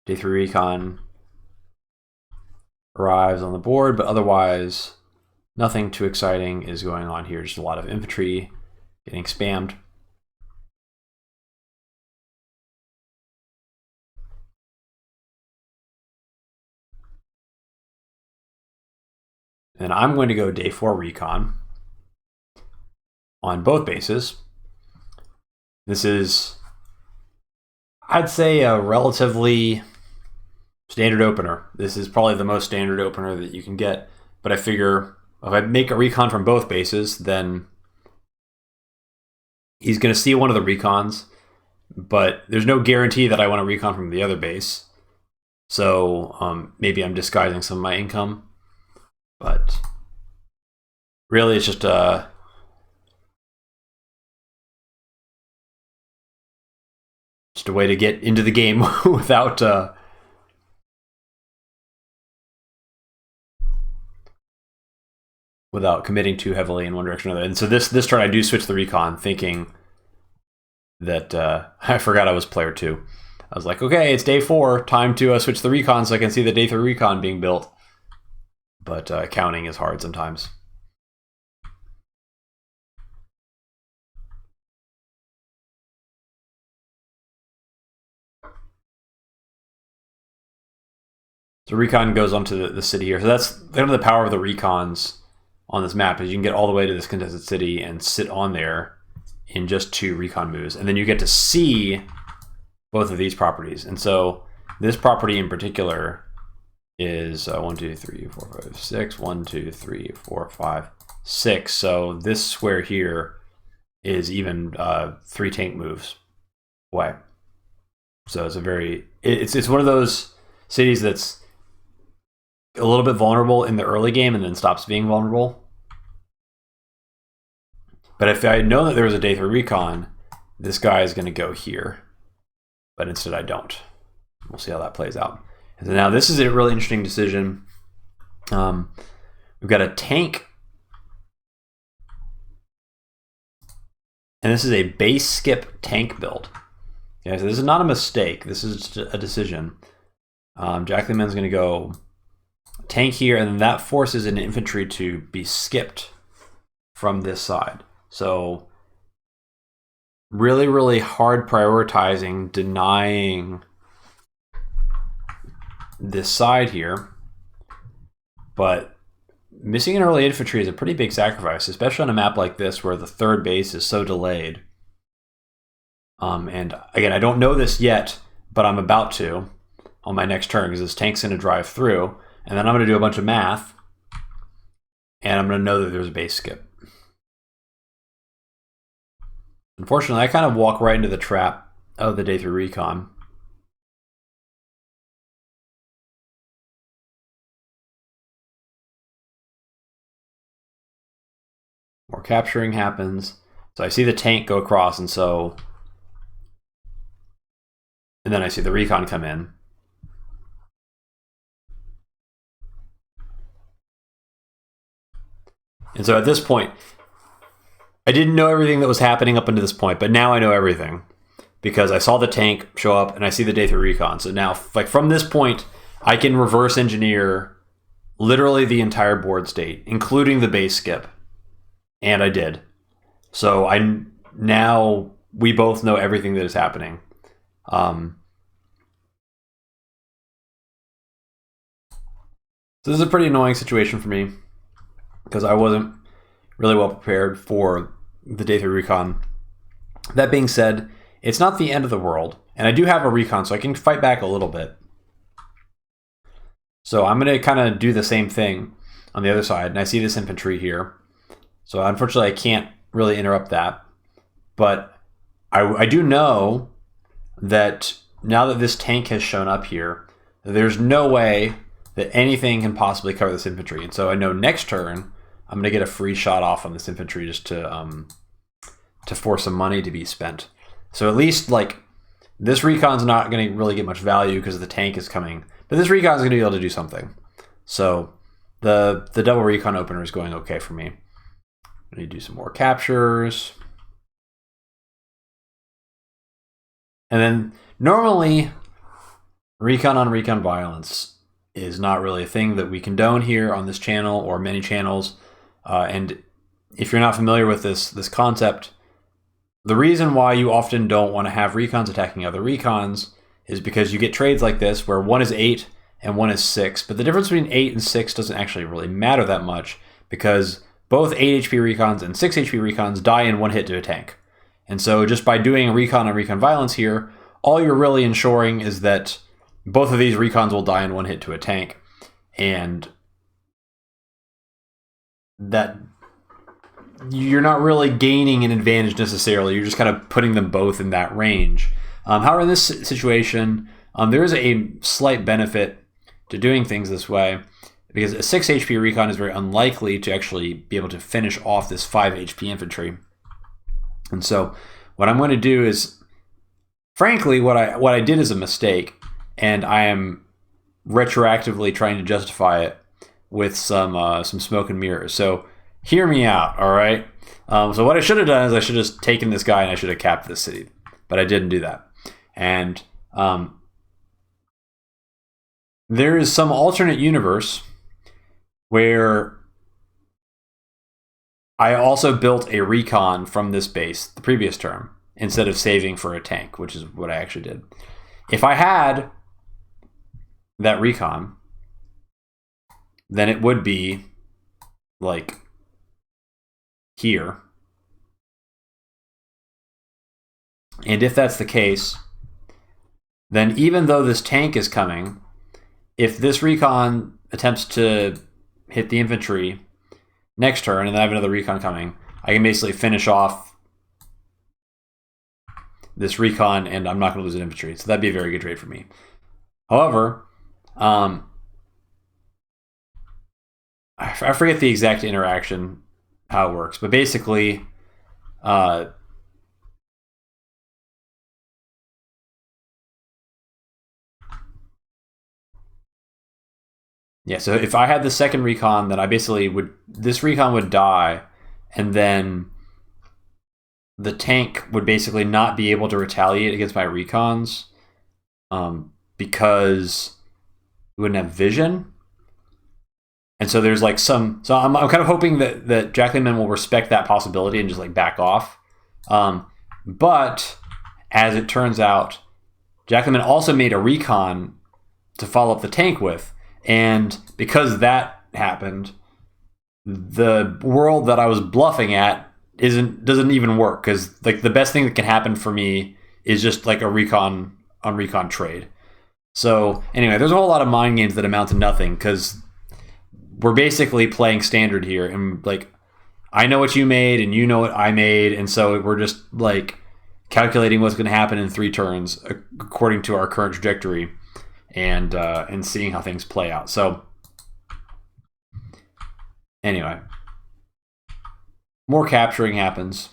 Day 3 recon arrives on the board, but otherwise nothing too exciting is going on here. Just a lot of infantry getting spammed. And I'm going to go day 4 recon on both bases. This is, I'd say, a relatively standard opener. This is probably the most standard opener that you can get, but I figure if I make a recon from both bases, then he's going to see one of the recons, but there's no guarantee that I want to recon from the other base. So maybe I'm disguising some of my income, but really it's just a way to get into the game without committing too heavily in one direction or another. And so this turn I do switch the recon, thinking that I forgot I was player 2. I was like, okay, it's day 4, time to switch the recon so I can see the day 3 recon being built. But counting is hard sometimes. So recon goes onto the city here. So that's kind of the power of the recons on this map, is you can get all the way to this contested city and sit on there in just 2 recon moves. And then you get to see both of these properties. And so this property in particular is 1, 2, 3, 4, 5, 6. 1, 2, 3, 4, 5, 6. So this square here is even 3 tank moves away. So it's a very it's one of those cities that's a little bit vulnerable in the early game and then stops being vulnerable. But if I know that there was a day 3 recon, this guy is going to go here. But instead I don't. We'll see how that plays out. And so now this is a really interesting decision. We've got a tank. And this is a base skip tank build. Okay, so this is not a mistake. This is just a decision. Jaklyman's going to go tank here, and then that forces an infantry to be skipped from this side. So really, really hard prioritizing, denying this side here. But missing an early infantry is a pretty big sacrifice, especially on a map like this where the 3rd base is so delayed. And again, I don't know this yet, but I'm about to on my next turn because this tank's going to drive through. And then I'm going to do a bunch of math. And I'm going to know that there's a base skip. Unfortunately, I kind of walk right into the trap of the day 3 recon. More capturing happens. So I see the tank go across, and then I see the recon come in. And so at this point, I didn't know everything that was happening up until this point, but now I know everything because I saw the tank show up and I see the day 3 recon. So now, like from this point, I can reverse engineer literally the entire board state, including the base skip. And I did. So now we both know everything that is happening. So this is a pretty annoying situation for me because I wasn't really well prepared for the day 3 recon. That being said, it's not the end of the world. And I do have a recon, so I can fight back a little bit. So I'm going to kind of do the same thing on the other side. And I see this infantry here. So unfortunately, I can't really interrupt that. But I do know that now that this tank has shown up here, there's no way that anything can possibly cover this infantry. And so I know next turn, I'm going to get a free shot off on this infantry just to force some money to be spent. So at least like this recon's not going to really get much value because the tank is coming, but this recon's going to be able to do something. So the double recon opener is going okay for me. I need to do some more captures. And then normally recon on recon violence is not really a thing that we condone here on this channel or many channels. And if you're not familiar with this concept, the reason why you often don't want to have recons attacking other recons is because you get trades like this where one is 8 and one is 6. But the difference between 8 and 6 doesn't actually really matter that much because both 8 HP recons and 6 HP recons die in one hit to a tank. And so just by doing a recon on recon violence here, all you're really ensuring is that both of these recons will die in one hit to a tank. And that you're not really gaining an advantage necessarily. You're just kind of putting them both in that range. However, in this situation, there is a slight benefit to doing things this way because a 6 HP recon is very unlikely to actually be able to finish off this 5 HP infantry. And so what I'm going to do is, frankly, what I did is a mistake, and I am retroactively trying to justify it with some smoke and mirrors. So hear me out, all right? So what I should have done is I should have just taken this guy and I should have capped this city, but I didn't do that. And there is some alternate universe where I also built a recon from this base the previous term instead of saving for a tank, which is what I actually did. If I had that recon, then it would be like here. And if that's the case, then even though this tank is coming, if this recon attempts to hit the infantry next turn and then I have another recon coming, I can basically finish off this recon and I'm not going to lose an infantry. So that'd be a very good trade for me. However, I forget the exact interaction, how it works, but basically, yeah, so if I had the second recon, then I basically would, this recon would die, and then the tank would basically not be able to retaliate against my recons because we wouldn't have vision. And so there's like so I'm kind of hoping that Jaklyman will respect that possibility and just like back off. But as it turns out, Jaklyman also made a recon to follow up the tank with. And because that happened, the world that I was bluffing at doesn't even work, because like the best thing that can happen for me is just like a recon on recon trade. So anyway, there's a whole lot of mind games that amount to nothing, because we're basically playing standard here, and like I know what you made and you know what I made, and so we're just like calculating what's going to happen in 3 turns according to our current trajectory, and seeing how things play out. So anyway, more capturing happens,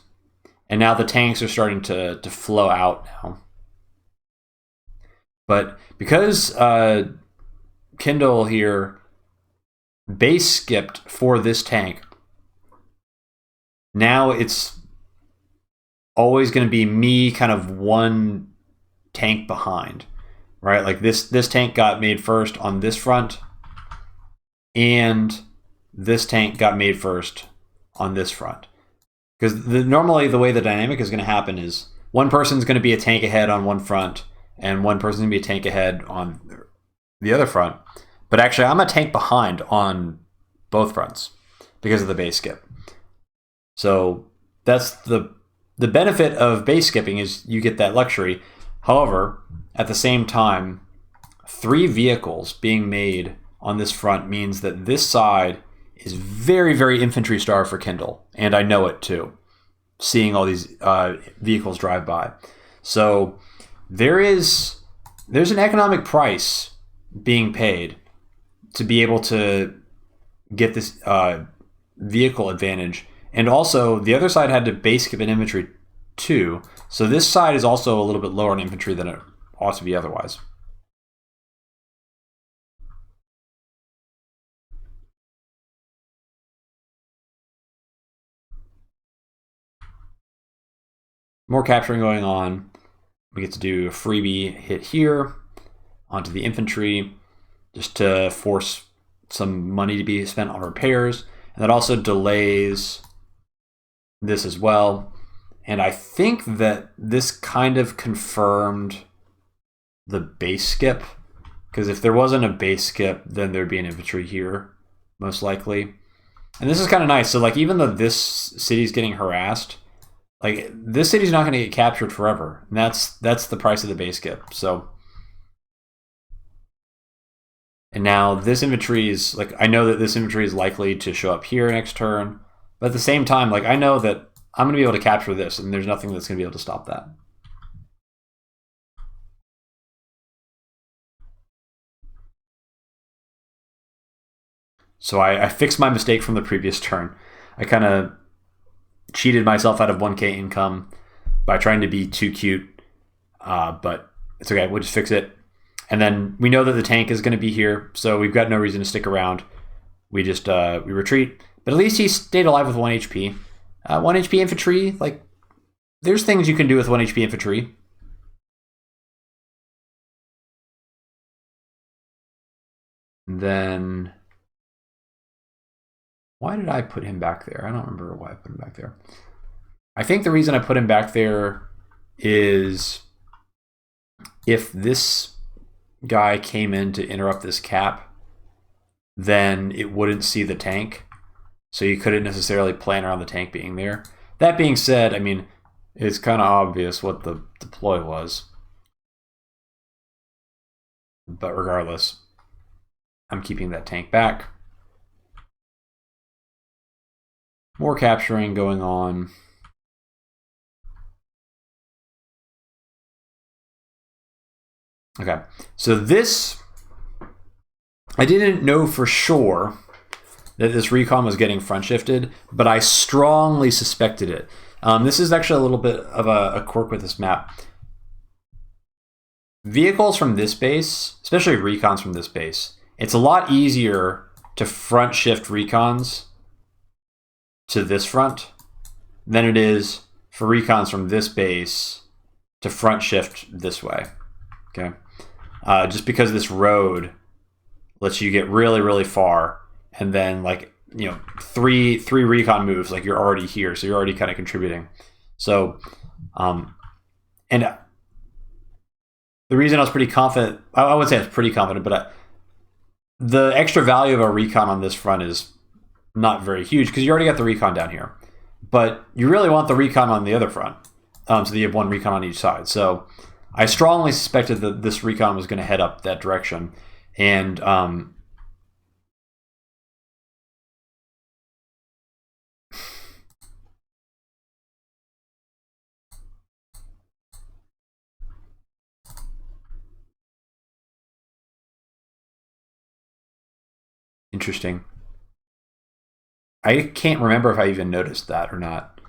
and now the tanks are starting to flow out now. But because Kindle here base skipped for this tank, now it's always going to be me kind of one tank behind, right? Like this tank got made first on this front, and this tank got made first on this front. Because normally the way the dynamic is going to happen is one person's going to be a tank ahead on one front, and one person's going to be a tank ahead on the other front. But actually, I'm a tank behind on both fronts because of the base skip. So that's the benefit of base skipping, is you get that luxury. However, at the same time, 3 vehicles being made on this front means that this side is very, very infantry starved for Kindle. And I know it too, seeing all these vehicles drive by. So there's an economic price being paid to be able to get this vehicle advantage. And also, the other side had to base skip an infantry too. So this side is also a little bit lower in infantry than it ought to be otherwise. More capturing going on. We get to do a freebie hit here onto the infantry, just to force some money to be spent on repairs. And that also delays this as well. And I think that this kind of confirmed the base skip, because if there wasn't a base skip, then there'd be an infantry here, most likely. And this is kind of nice. So like, even though this city's getting harassed, like this city's not going to get captured forever. And that's the price of the base skip. So, and now this infantry is like, I know that this infantry is likely to show up here next turn, but at the same time, like I know that I'm going to be able to capture this, and there's nothing that's going to be able to stop that. So I fixed my mistake from the previous turn. I kind of cheated myself out of 1k income by trying to be too cute, but it's okay. We'll just fix it. And then we know that the tank is going to be here, so we've got no reason to stick around. We just we retreat. But at least he stayed alive with 1 HP. 1 HP infantry, like, there's things you can do with 1 HP infantry. And then, why did I put him back there? I don't remember why I put him back there. I think the reason I put him back there is if this guy came in to interrupt this cap, then it wouldn't see the tank. So you couldn't necessarily plan around the tank being there. That being said, I mean, it's kind of obvious what the deploy was. But regardless, I'm keeping that tank back. More capturing going on. Okay, so this, I didn't know for sure that this recon was getting front shifted, but I strongly suspected it. This is actually a little bit of a quirk with this map. Vehicles from this base, especially recons from this base, it's a lot easier to front shift recons to this front than it is for recons from this base to front shift this way. Okay, just because this road lets you get really, really far, and then like, you know, three recon moves, like you're already here, so you're already kind of contributing. So, and the reason I was pretty confident, I would say I was pretty confident, but the extra value of a recon on this front is not very huge because you already got the recon down here, but you really want the recon on the other front, so that you have one recon on each side. So I strongly suspected that this recon was going to head up that direction, and interesting. I can't remember if I even noticed that or not.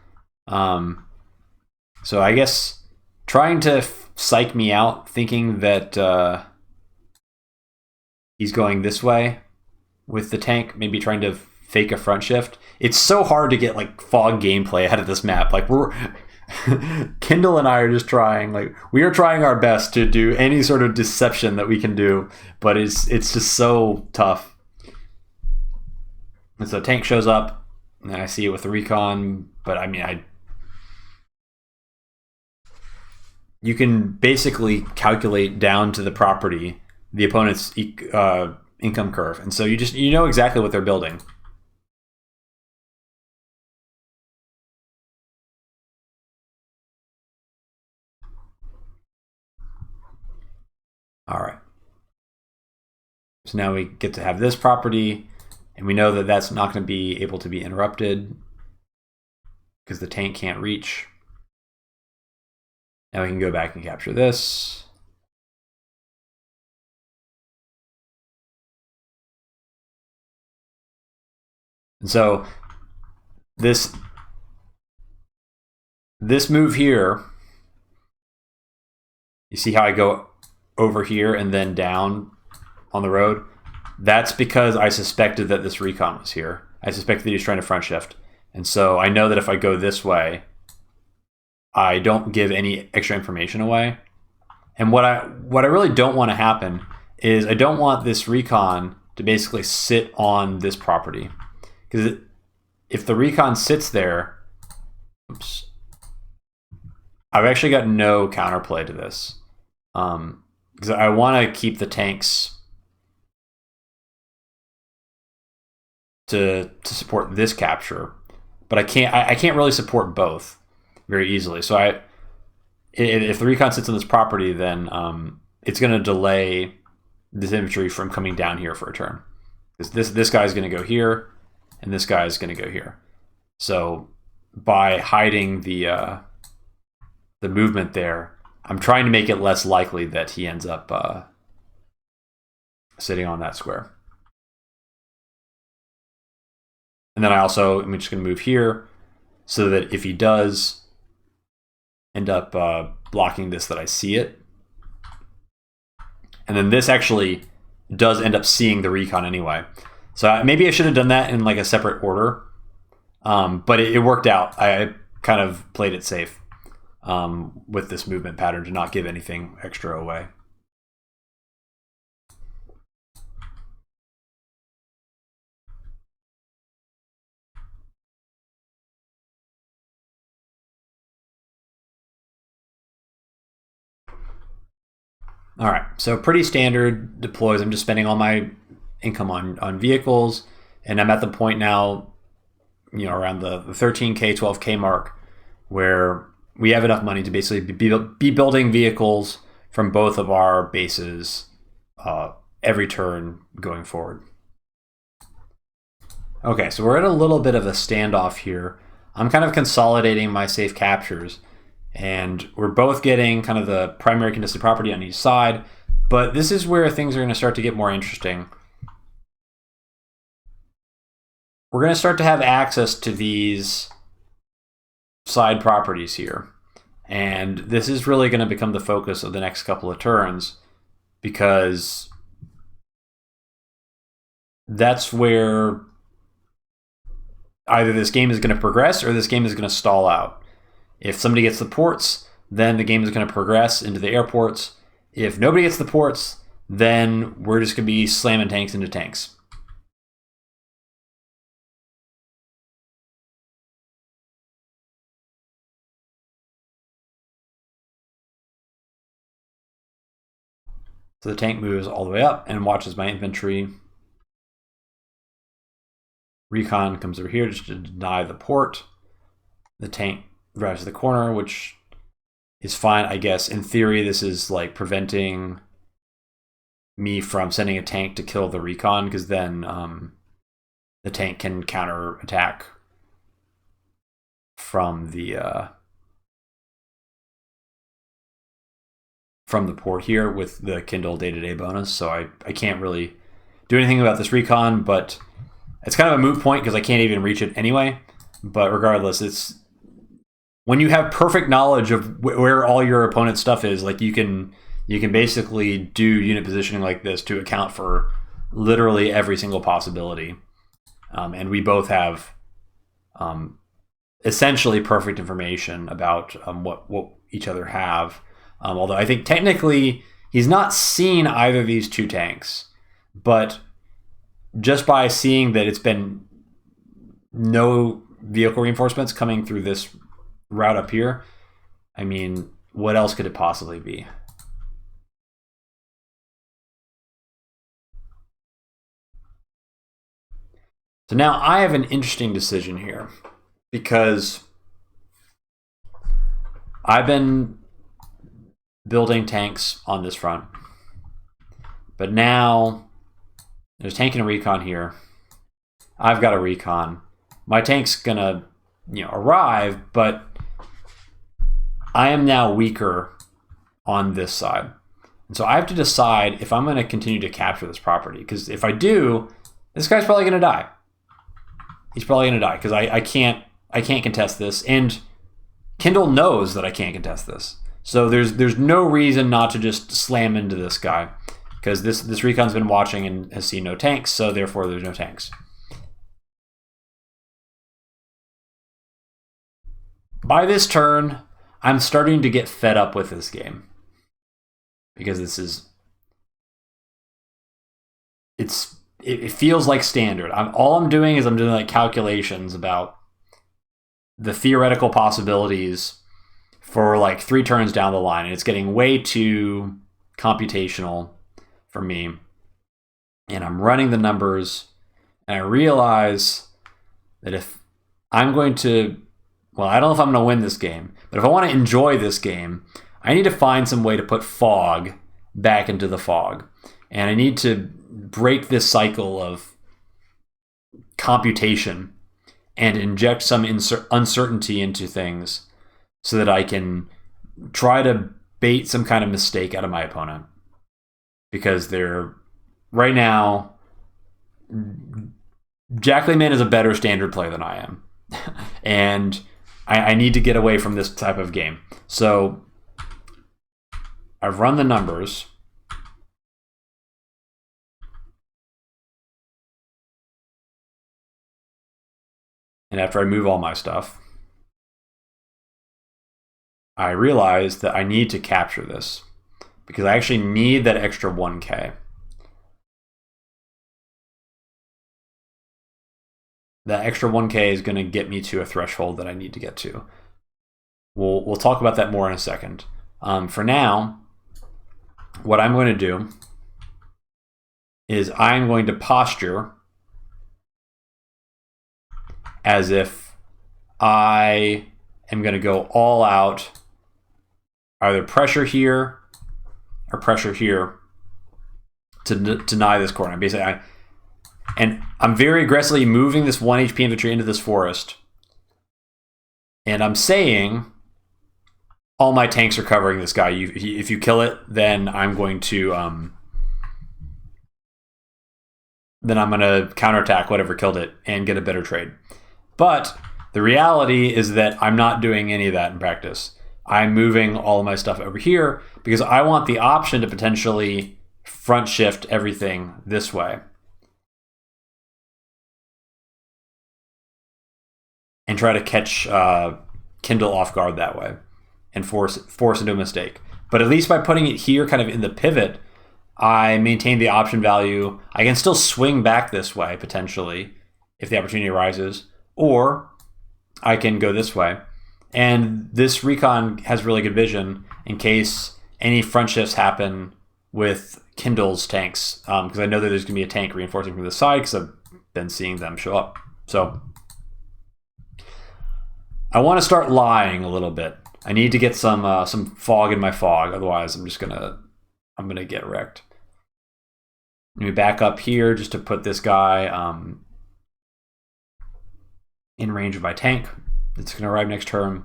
So I guess trying to psych me out, thinking that he's going this way with the tank, maybe trying to fake a front shift. It's so hard to get like fog gameplay out of this map. Like we're Kindle and I are just trying, like we are trying our best to do any sort of deception that we can do, but it's just so tough. And so tank shows up, and I see it with the recon, but I mean, you can basically calculate down to the property the opponent's income curve, and so you know exactly what they're building. All right. So now we get to have this property, and we know that that's not going to be able to be interrupted because the tank can't reach. Now we can go back and capture this. And so this move here, you see how I go over here and then down on the road? That's because I suspected that this recon was here. I suspected that he was trying to front shift. And so I know that if I go this way, I don't give any extra information away. And what I really don't want to happen is I don't want this recon to basically sit on this property. Because if the recon sits there, oops, I've actually got no counterplay to this. Because I want to keep the tanks to support this capture, but I can't really support both very easily. So if the recon sits on this property, then it's going to delay this infantry from coming down here for a turn. This guy's going to go here, and this guy is going to go here. So by hiding the movement there, I'm trying to make it less likely that he ends up sitting on that square. And then I'm just going to move here so that if he does end up blocking this, that I see it. And then this actually does end up seeing the recon anyway. So maybe I should have done that in like a separate order. But it worked out. I kind of played it safe with this movement pattern to not give anything extra away. All right, so pretty standard deploys. I'm just spending all my income on vehicles, and I'm at the point now, around the 13K, 12K mark, where we have enough money to basically be building vehicles from both of our bases every turn going forward. Okay, so we're at a little bit of a standoff here. I'm kind of consolidating my safe captures, and we're both getting kind of the primary contested property on each side, but this is where things are going to start to get more interesting. We're going to start to have access to these side properties here, and this is really going to become the focus of the next couple of turns, because that's where either this game is going to progress or this game is going to stall out. If somebody gets the ports, then the game is going to progress into the airports. If nobody gets the ports, then we're just going to be slamming tanks into tanks. So the tank moves all the way up and watches my infantry. Recon comes over here just to deny the port. The tank drives to the corner, which is fine, I guess. In theory, this is like preventing me from sending a tank to kill the recon, because then the tank can counter attack from the port here with the Kindle day-to-day bonus. So I can't really do anything about this recon, but it's kind of a moot point because I can't even reach it anyway. But regardless, it's when you have perfect knowledge of where all your opponent's stuff is, like you can basically do unit positioning like this to account for literally every single possibility. And we both have essentially perfect information about what each other have. Although I think technically he's not seen either of these two tanks, but just by seeing that it's been no vehicle reinforcements coming through this route up here, I mean, what else could it possibly be? So now I have an interesting decision here, because I've been building tanks on this front, but now there's tank and a recon here. I've got a recon. My tank's gonna, arrive, but I am now weaker on this side. And so I have to decide if I'm gonna continue to capture this property, because if I do, this guy's probably gonna die. He's probably gonna die because I can't contest this, and Kindle knows that I can't contest this. So there's no reason not to just slam into this guy, because this recon's been watching and has seen no tanks, so therefore there's no tanks. By this turn, I'm starting to get fed up with this game, because it feels like standard. All I'm doing is I'm doing like calculations about the theoretical possibilities for like 3 turns down the line, and it's getting way too computational for me. And I'm running the numbers, and I realize that if I'm going to, I don't know if I'm going to win this game, but if I want to enjoy this game, I need to find some way to put fog back into the fog. And I need to break this cycle of computation and inject some uncertainty into things so that I can try to bait some kind of mistake out of my opponent. Because they're, right now, Jaklyman is a better standard player than I am. And I need to get away from this type of game. So I've run the numbers. And after I move all my stuff, I realize that I need to capture this, because I actually need that extra 1K. That extra 1K is going to get me to a threshold that I need to get to. We'll talk about that more in a second. For now, what I'm going to do is I'm going to posture as if I am going to go all out, either pressure here or pressure here to deny this corner. Basically, I'm very aggressively moving this 1 HP infantry into this forest. And I'm saying all my tanks are covering this guy. If you kill it, then I'm going to counterattack whatever killed it and get a better trade. But the reality is that I'm not doing any of that in practice. I'm moving all of my stuff over here because I want the option to potentially front shift everything this way and try to catch Kindle off guard that way and force into a mistake. But at least by putting it here kind of in the pivot, I maintain the option value. I can still swing back this way potentially if the opportunity arises, or I can go this way. And this recon has really good vision in case any front shifts happen with Kindle's tanks, because I know that there's going to be a tank reinforcing from the side because I've been seeing them show up. So I want to start lying a little bit. I need to get some fog in my fog, otherwise I'm gonna get wrecked. Let me back up here just to put this guy in range of my tank. It's going to arrive next turn.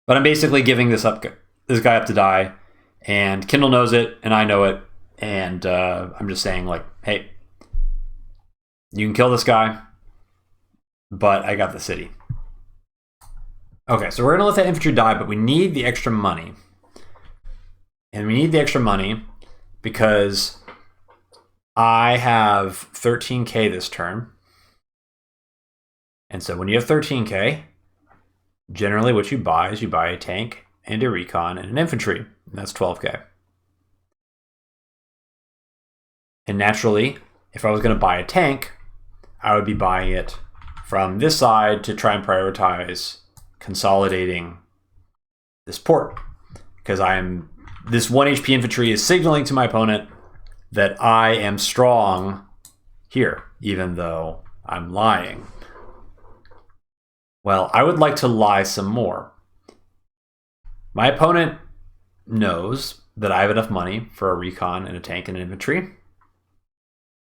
But I'm basically giving this guy up to die, and Kindle knows it, and I know it, and I'm just saying, like, hey, you can kill this guy, but I got the city. Okay, so we're going to let that infantry die, but we need the extra money. And we need the extra money because I have 13k this turn. And so when you have 13k, generally what you buy is you buy a tank and a recon and an infantry. And that's 12k. And naturally, if I was going to buy a tank, I would be buying it from this side to try and prioritize consolidating this port. Because this 1 HP infantry is signaling to my opponent that I am strong here, even though I'm lying. Well, I would like to lie some more. My opponent knows that I have enough money for a recon and a tank and an infantry.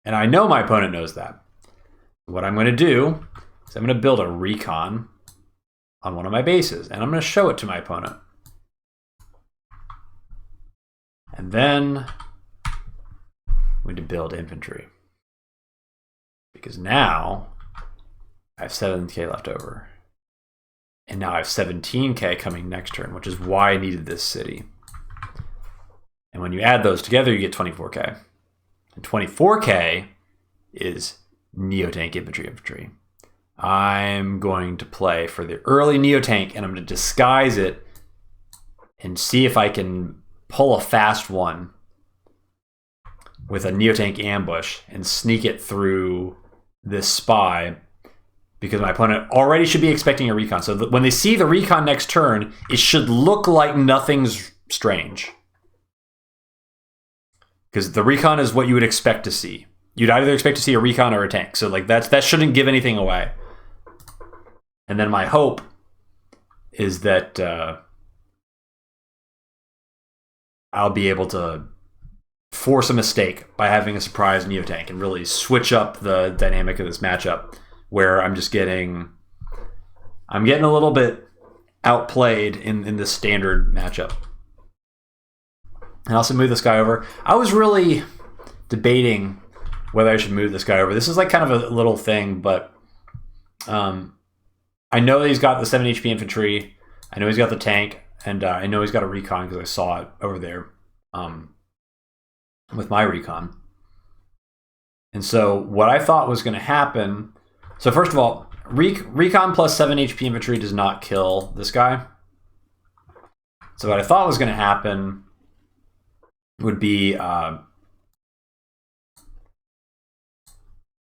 And I know my opponent knows that. What I'm going to do is I'm going to build a recon on one of my bases, and I'm going to show it to my opponent. And then I'm going to build infantry. Because now I have 7k left over. And now I have 17k coming next turn, which is why I needed this city. And when you add those together, you get 24k. And 24k is Neotank infantry. I'm going to play for the early Neotank, and I'm going to disguise it and see if I can pull a fast one with a Neotank ambush and sneak it through this spy, because my opponent already should be expecting a recon. So when they see the recon next turn, it should look like nothing's strange. Because the recon is what you would expect to see. You'd either expect to see a recon or a tank. So like that shouldn't give anything away. And then my hope is that I'll be able to force a mistake by having a surprise Neotank and really switch up the dynamic of this matchup, where I'm getting a little bit outplayed in this standard matchup. And also move this guy over. I was really debating whether I should move this guy over. This is like kind of a little thing, but I know that he's got the 7 HP infantry. I know he's got the tank, and I know he's got a recon because I saw it over there with my recon. And so what I thought was going to happen... So first of all, recon plus 7 HP infantry does not kill this guy. So what I thought was going to happen would be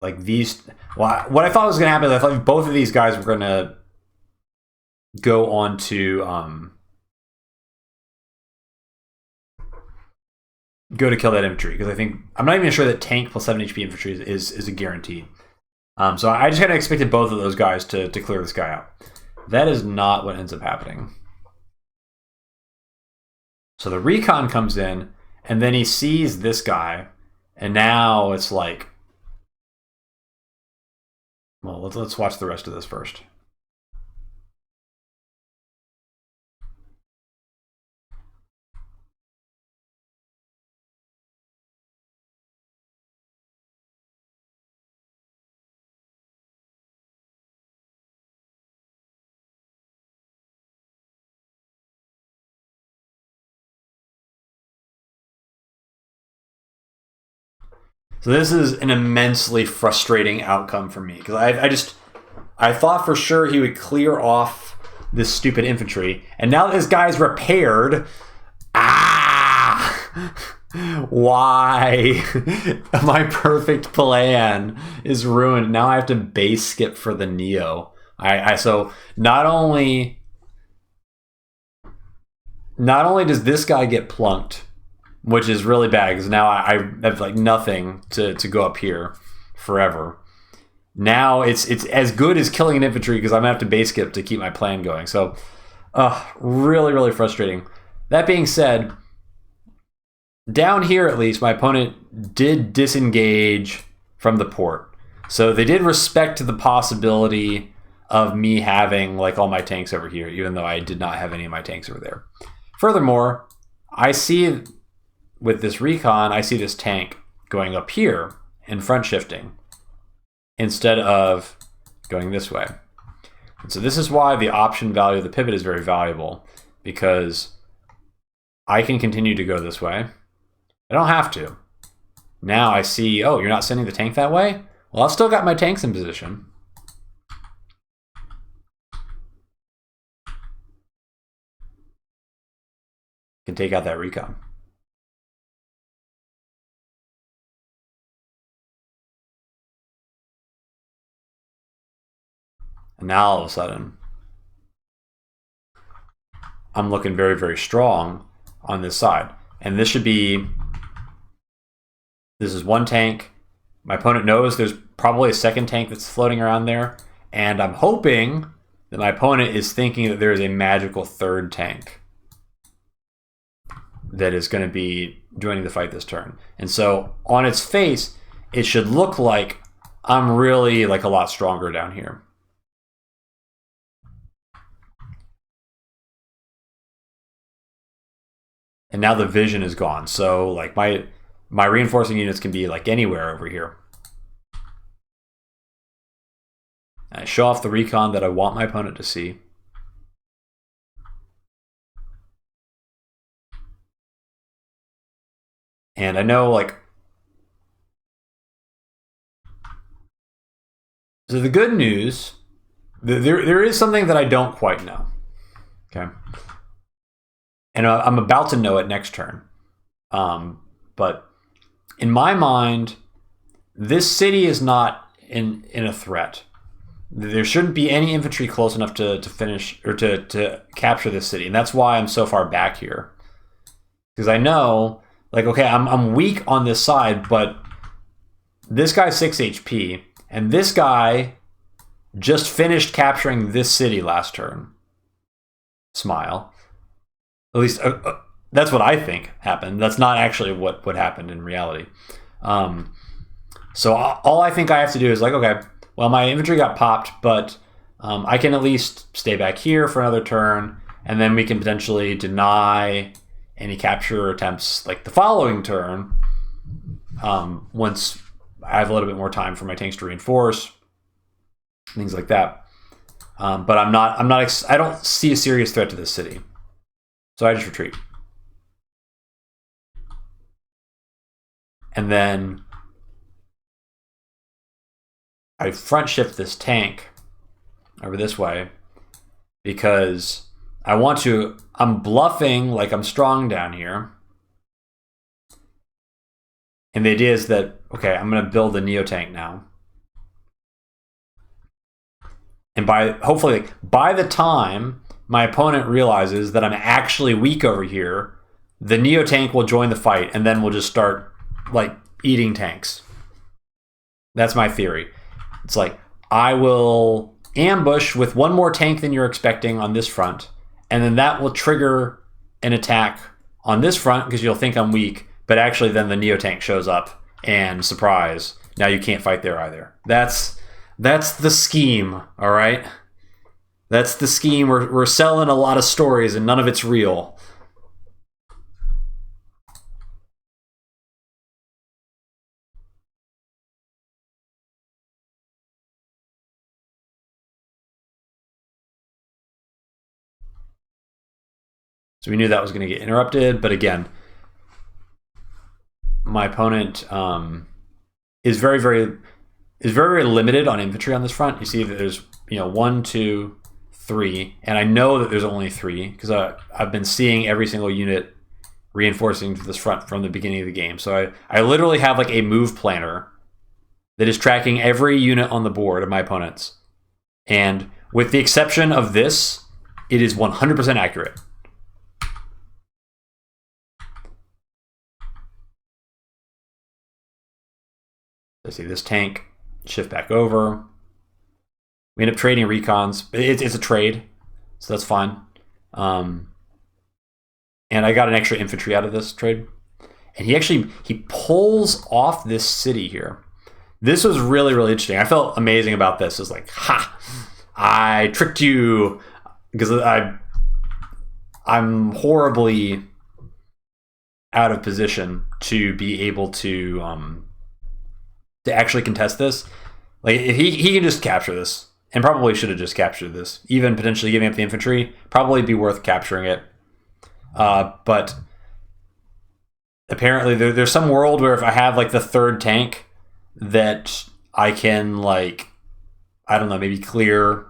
like these. Well, what I thought was going to happen is I thought both of these guys were going to go on to go to kill that infantry, because I'm not even sure that tank plus 7 HP infantry is a guarantee. So I just kind of expected both of those guys to clear this guy out. That is not what ends up happening. So the recon comes in, and then he sees this guy, and now it's like, well, let's watch the rest of this first. So this is an immensely frustrating outcome for me, because I thought for sure he would clear off this stupid infantry, and now that this guy's repaired, why? My perfect plan is ruined. Now I have to base skip for the Neo. So not only does this guy get plunked, which is really bad because now I have like nothing to go up here forever. Now it's as good as killing an infantry because I'm gonna have to base skip to keep my plan going. So, really, really frustrating. That being said, down here at least, my opponent did disengage from the port. So they did respect the possibility of me having like all my tanks over here, even though I did not have any of my tanks over there. Furthermore, I see with this recon, I see this tank going up here and front shifting instead of going this way. And so this is why the option value of the pivot is very valuable, because I can continue to go this way. I don't have to. Now I see, oh, you're not sending the tank that way? Well, I've still got my tanks in position. Can take out that recon. And now all of a sudden, I'm looking very, very strong on this side. And this is one tank. My opponent knows there's probably a second tank that's floating around there. And I'm hoping that my opponent is thinking that there is a magical third tank that is going to be joining the fight this turn. And so on its face, it should look like I'm really like a lot stronger down here. And now the vision is gone. So like my reinforcing units can be like anywhere over here. And I show off the recon that I want my opponent to see. And I know like, so the good news, there is something that I don't quite know. Okay. And I'm about to know it next turn. But in my mind, this city is not in a threat. There shouldn't be any infantry close enough to finish or to capture this city. And that's why I'm so far back here. Because I know, like, okay, I'm weak on this side, but this guy's 6 HP. And this guy just finished capturing this city last turn. Smile. At least that's what I think happened. That's not actually what happened in reality. So all I think I have to do is like, okay, well, my infantry got popped, but I can at least stay back here for another turn, and then we can potentially deny any capture attempts like the following turn once I have a little bit more time for my tanks to reinforce, things like that. But I don't see a serious threat to this city. So I just retreat. And then I front shift this tank over this way because I'm bluffing like I'm strong down here. And the idea is that, okay, I'm going to build a Neo tank now. And hopefully by the time my opponent realizes that I'm actually weak over here, the Neo tank will join the fight, and then we'll just start like eating tanks. That's my theory. It's like I will ambush with one more tank than you're expecting on this front, and then that will trigger an attack on this front because you'll think I'm weak, but actually then the Neo tank shows up and surprise, now you can't fight there either. That's the scheme, all right? That's the scheme. We're selling a lot of stories and none of it's real. So we knew that was going to get interrupted, but again, my opponent is very limited on infantry on this front. You see that there's 1, 2, 3, and I know that there's only 3 because I've been seeing every single unit reinforcing to this front from the beginning of the game. So I literally have like a move planner that is tracking every unit on the board of my opponent's, and with the exception of this, it is 100% accurate. Let's see, this tank, shift back over. We end up trading recons. It's a trade, so that's fine. And I got an extra infantry out of this trade. And he pulls off this city here. This was really, really interesting. I felt amazing about this. It was like, ha, I tricked you, because I'm horribly out of position to be able to actually contest this. Like, if he can just capture this, and probably should have just captured this, even potentially giving up the infantry, probably be worth capturing it. But apparently there's some world where if I have like the third tank that I can, like, I don't know, maybe clear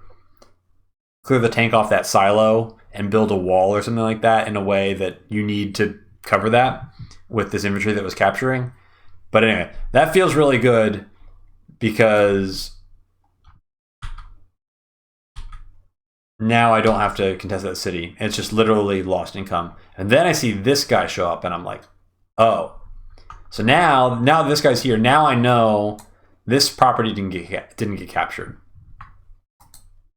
the tank off that silo and build a wall or something like that in a way that you need to cover that with this infantry that was capturing. But anyway, that feels really good because now I don't have to contest that city. It's just literally lost income. And then I see this guy show up and I'm like, oh. So now this guy's here. Now I know this property didn't get captured.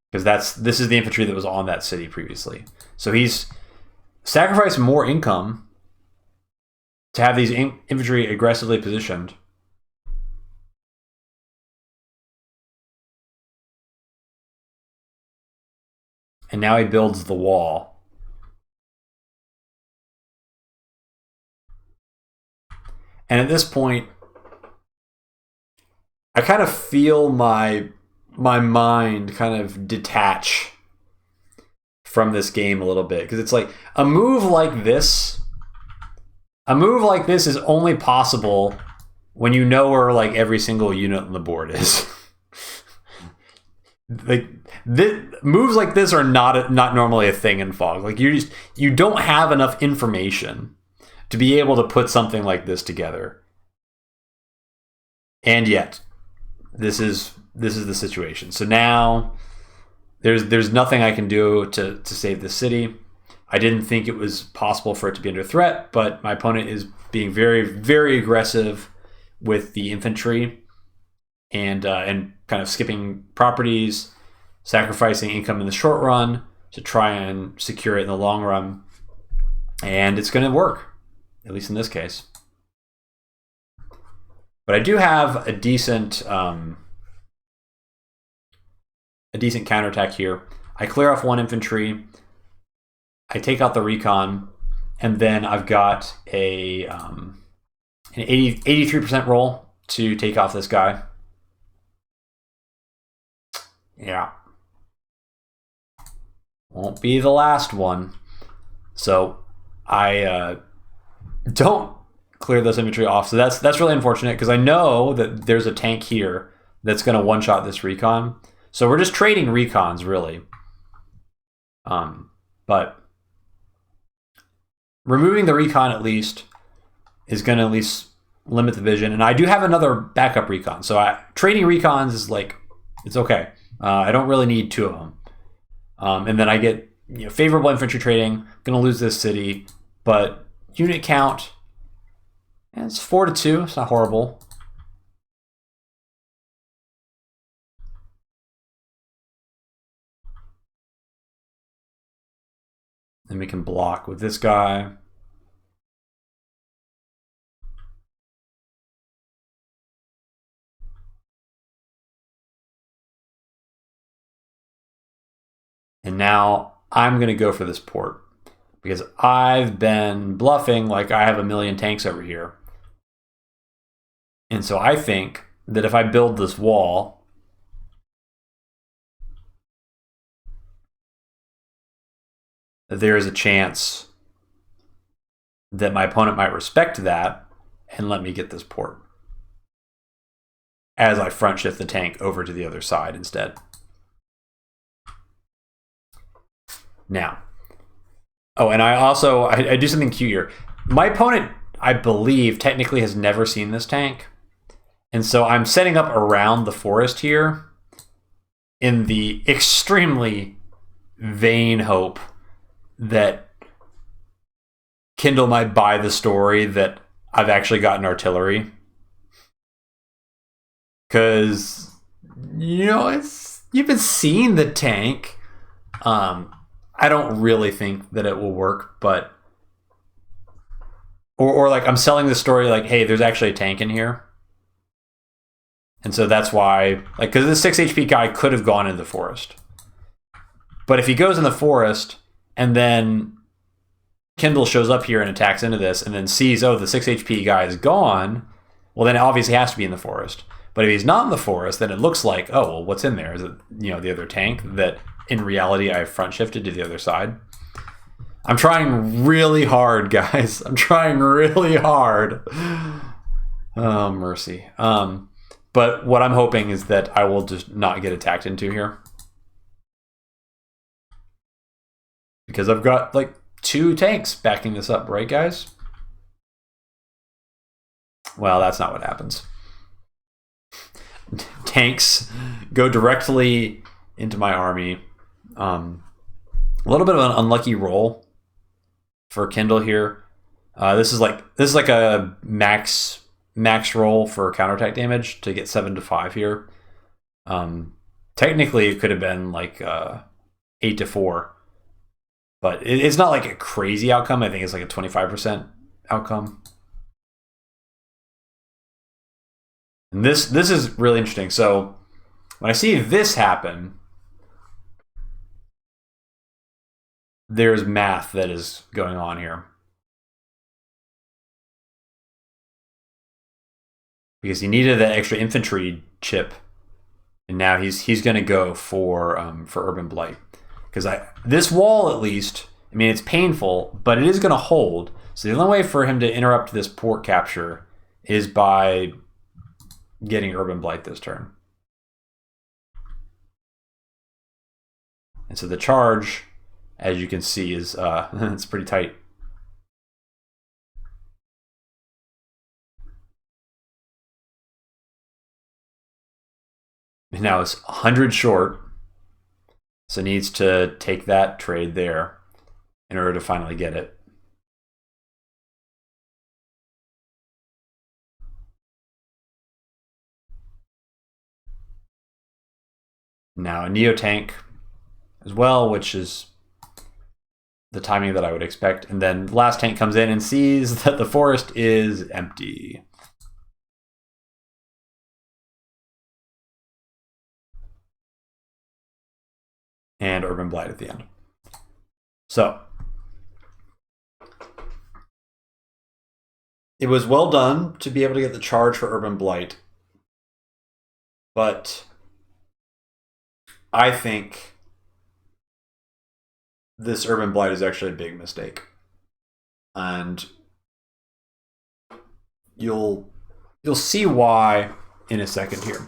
Because this is the infantry that was on that city previously. So he's sacrificed more income to have these infantry aggressively positioned. And now he builds the wall. And at this point, I kind of feel my mind kind of detach from this game a little bit. Because it's like, a move like this is only possible when you know where like every single unit on the board is. Like, moves like this are not normally a thing in Fog. Like, you don't have enough information to be able to put something like this together. And yet, this is the situation. So now there's nothing I can do to save the city. I didn't think it was possible for it to be under threat, but my opponent is being very, very aggressive with the infantry and kind of skipping properties, sacrificing income in the short run to try and secure it in the long run. And it's going to work, at least in this case. But I do have a decent counterattack here. I clear off one infantry. I take out the recon, and then I've got an 83% roll to take off this guy. Yeah. Won't be the last one. So I don't clear this infantry off. So that's really unfortunate because I know that there's a tank here that's going to one-shot this recon. So we're just trading recons, really. But removing the recon at least is going to at least limit the vision. And I do have another backup recon. So trading recons is like, it's okay. I don't really need two of them. And then I get favorable infantry trading. I'm going to lose this city. But unit count, it's 4-2. It's not horrible. Then we can block with this guy. And now I'm going to go for this port because I've been bluffing like I have a million tanks over here. And so I think that if I build this wall, there is a chance that my opponent might respect that and let me get this port as I front shift the tank over to the other side instead. Now, oh, and I do something cute here. My opponent, I believe, technically has never seen this tank. And so I'm setting up around the forest here in the extremely vain hope that Kindle might buy the story that I've actually gotten artillery. Because, you know, you've been seeing the tank. I don't really think that it will work, but or like I'm selling the story like, hey, there's actually a tank in here. And so that's why, like, because the 6 HP guy could have gone into the forest. But if he goes in the forest and then Kindle shows up here and attacks into this and then sees, oh, the 6 HP guy is gone, well, then it obviously has to be in the forest. But if he's not in the forest, then it looks like, oh, well, what's in there? Is it, you know, the other tank that in reality I front shifted to the other side? I'm trying really hard, guys. I'm trying really hard. Oh, mercy. But what I'm hoping is that I will just not get attacked into here. Because I've got like 2 tanks backing this up, right, guys? Well, that's not what happens. Tanks go directly into my army. A little bit of an unlucky roll for Kindle here. This is like a max roll for counterattack damage to get 7 to 5 here. Technically, it could have been like 8 to 4, but it's not like a crazy outcome. I think it's like a 25% outcome. And this is really interesting. So when I see this happen, there's math that is going on here. Because he needed that extra infantry chip, and now he's going to go for Urban Blight. Because this wall, at least, I mean, it's painful, but it is going to hold. So the only way for him to interrupt this port capture is by getting Urban Blight this turn. And so the charge, as you can see, is it's pretty tight. Now it's 100 short, so needs to take that trade there in order to finally get it. Now a Neo tank as well, which is the timing that I would expect. And then the last tank comes in and sees that the forest is empty. And Urban Blight at the end. So it was well done to be able to get the charge for Urban Blight, but I think this Urban Blight is actually a big mistake. And you'll see why in a second here.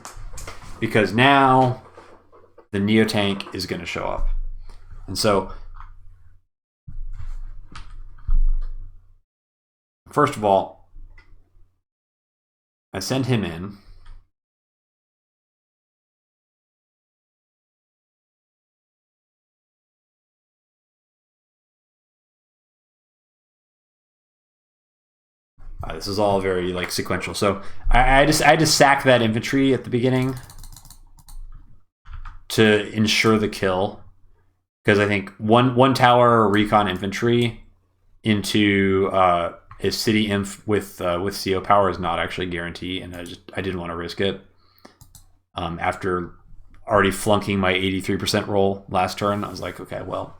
Because now the Neo tank is going to show up. And so first of all, I send him in. This is all very like sequential. So I had to sack that infantry at the beginning to ensure the kill. because I think one tower recon infantry into a city inf with CO power is not actually guaranteed, and I didn't want to risk it after already flunking my 83% roll last turn. I was like, okay, well,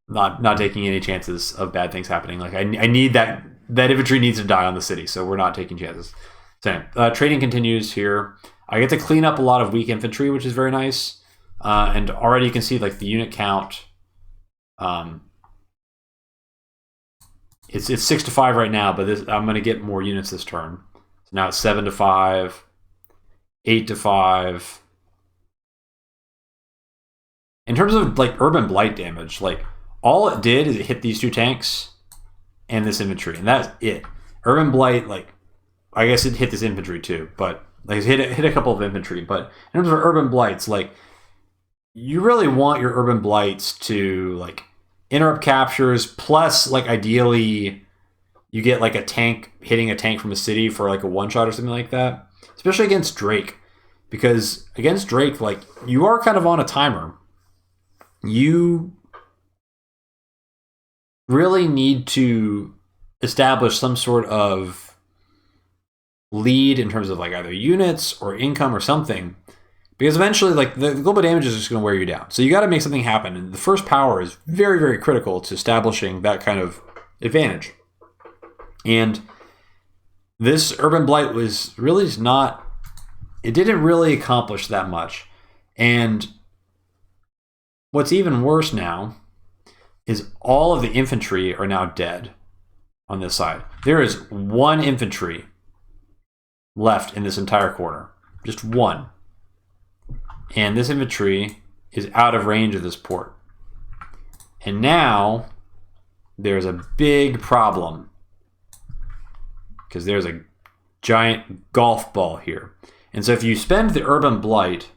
not taking any chances of bad things happening. Like I need that infantry needs to die on the city, so we're not taking chances. So trading continues here. I get to clean up a lot of weak infantry, which is very nice. And already you can see like the unit count. It's 6 to 5 right now, but I'm going to get more units this turn. So now it's 7 to 5, 8 to 5. In terms of like urban blight damage, like all it did is it hit these 2 tanks and this infantry, and that's it. Urban blight, like I guess it hit this infantry too, but like it hit a couple of infantry. But in terms of urban blights, like you really want your urban blights to like interrupt captures, plus like ideally you get like a tank hitting a tank from a city for like a one-shot or something like that, especially against Drake, because against Drake, like you are kind of on a timer. You really need to establish some sort of lead in terms of like either units or income or something, because eventually like the global damage is just going to wear you down. So you got to make something happen, and the first power is very, very critical to establishing that kind of advantage. And this urban blight was really not, it didn't really accomplish that much. And what's even worse now is all of the infantry are now dead on this side. There is 1 infantry left in this entire corner. Just 1. And this infantry is out of range of this port. And now there's a big problem, because there's a giant golf ball here. And so if you spend the urban blight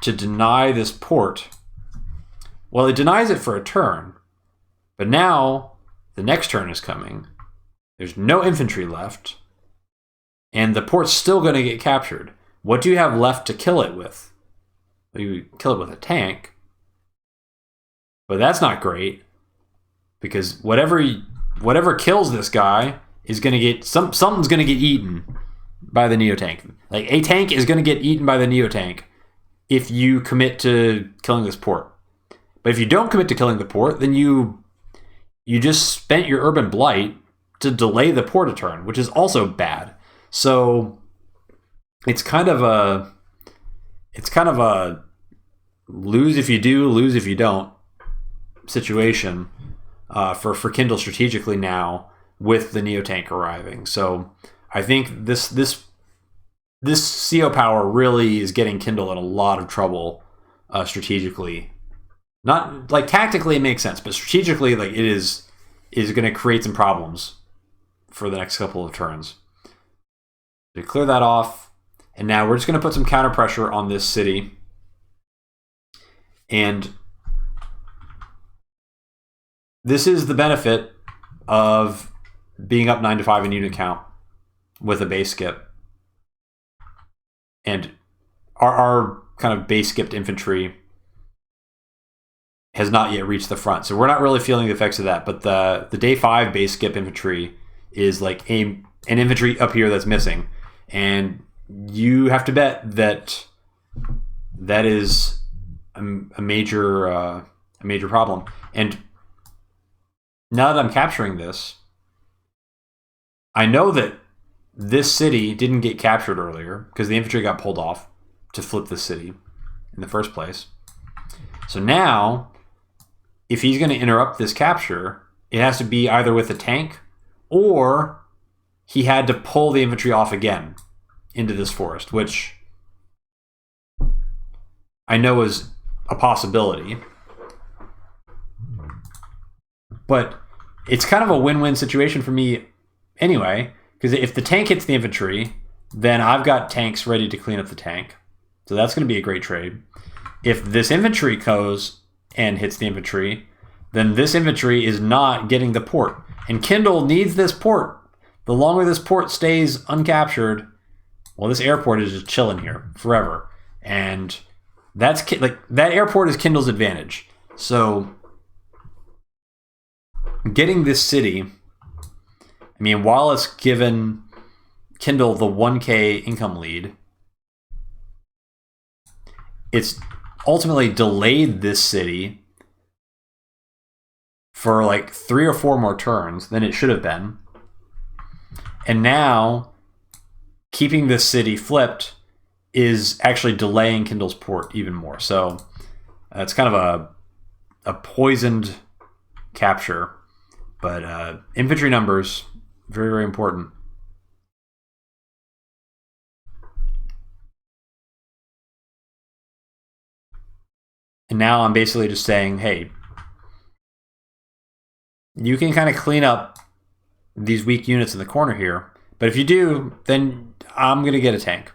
to deny this port, well, it denies it for a turn, but now the next turn is coming. There's no infantry left, and the port's still going to get captured. What do you have left to kill it with? Well, you kill it with a tank, but that's not great, because whatever kills this guy is going to get something's going to get eaten by the Neo tank. Like a tank is going to get eaten by the Neo tank if you commit to killing this port. But if you don't commit to killing the port, then you just spent your urban blight to delay the port a turn, which is also bad. So it's kind of a lose if you do, lose if you don't situation for Kindle strategically now with the Neo tank arriving. So I think this CO power really is getting Kindle in a lot of trouble strategically. Not like tactically it makes sense, but strategically, like it is going to create some problems for the next couple of turns. So clear that off, and now we're just going to put some counter pressure on this city. And this is the benefit of being up 9 to 5 in unit count with a base skip. And our kind of base skipped infantry has not yet reached the front, so we're not really feeling the effects of that. But the day 5 base skip infantry is like an infantry up here that's missing, and you have to bet that is a major problem. And now that I'm capturing this, I know that this city didn't get captured earlier because the infantry got pulled off to flip the city in the first place. So now, if he's going to interrupt this capture, it has to be either with a tank, or he had to pull the infantry off again into this forest, which I know is a possibility. But it's kind of a win-win situation for me anyway, because if the tank hits the infantry, then I've got tanks ready to clean up the tank. So that's going to be a great trade. If this infantry goes and hits the infantry, then this infantry is not getting the port. And Kindle needs this port. The longer this port stays uncaptured, well, this airport is just chilling here forever. And That's like that airport is Kindle's advantage. So getting this city, I mean, while it's given Kindle the 1K income lead, it's ultimately delayed this city for like 3 or 4 more turns than it should have been. And now keeping this city flipped is actually delaying Kindle's port even more. So it's kind of a poisoned capture. But infantry numbers, very, very important. And now I'm basically just saying, hey, you can kind of clean up these weak units in the corner here. But if you do, then I'm going to get a tank.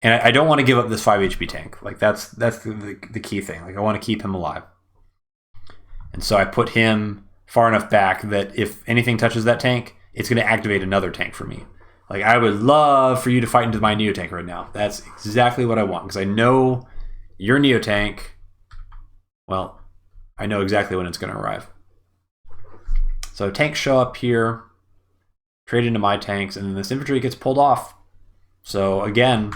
And I don't want to give up this 5 HP tank. Like that's the key thing. Like I want to keep him alive. And so I put him far enough back that if anything touches that tank, it's going to activate another tank for me. Like I would love for you to fight into my Neo tank right now. That's exactly what I want because I know your Neo tank. Well, I know exactly when it's going to arrive. So tanks show up here, trade into my tanks, and then this infantry gets pulled off. So again,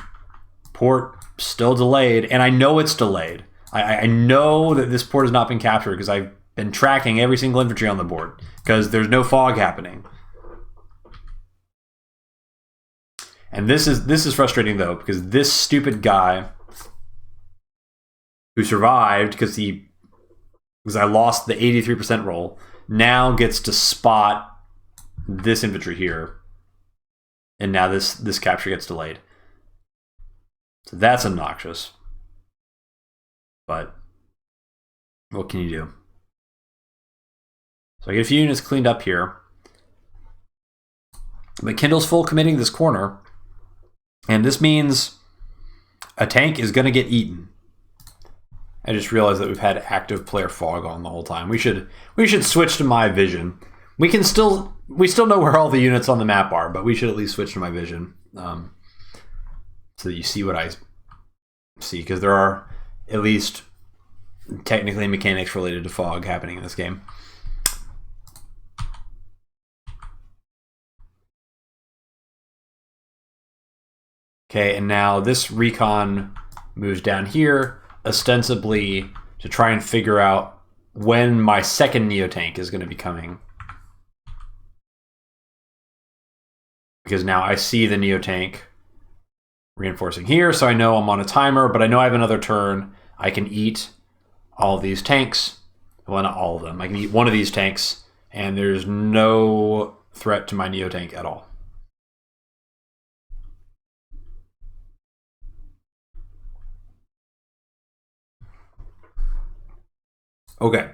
port still delayed, and I know it's delayed. I know that this port has not been captured because I've been tracking every single infantry on the board because there's no fog happening. And this is frustrating though because this stupid guy who survived because I lost the 83% roll now gets to spot this infantry here, and now this capture gets delayed. So that's obnoxious. But what can you do? So I get a few units cleaned up here. But Kindle's full committing this corner. And this means a tank is going to get eaten. I just realized that we've had active player fog on the whole time. We should switch to my vision. We still know where all the units on the map are, but we should at least switch to my vision so that you see what I see, because there are at least technically mechanics related to fog happening in this game. Okay, and now this recon moves down here, ostensibly to try and figure out when my second Neo tank is going to be coming. Because now I see the Neo tank reinforcing here, so I know I'm on a timer, but I know I have another turn. I can eat all of these tanks. Well, not all of them. I can eat one of these tanks, and there's no threat to my Neo tank at all. Okay,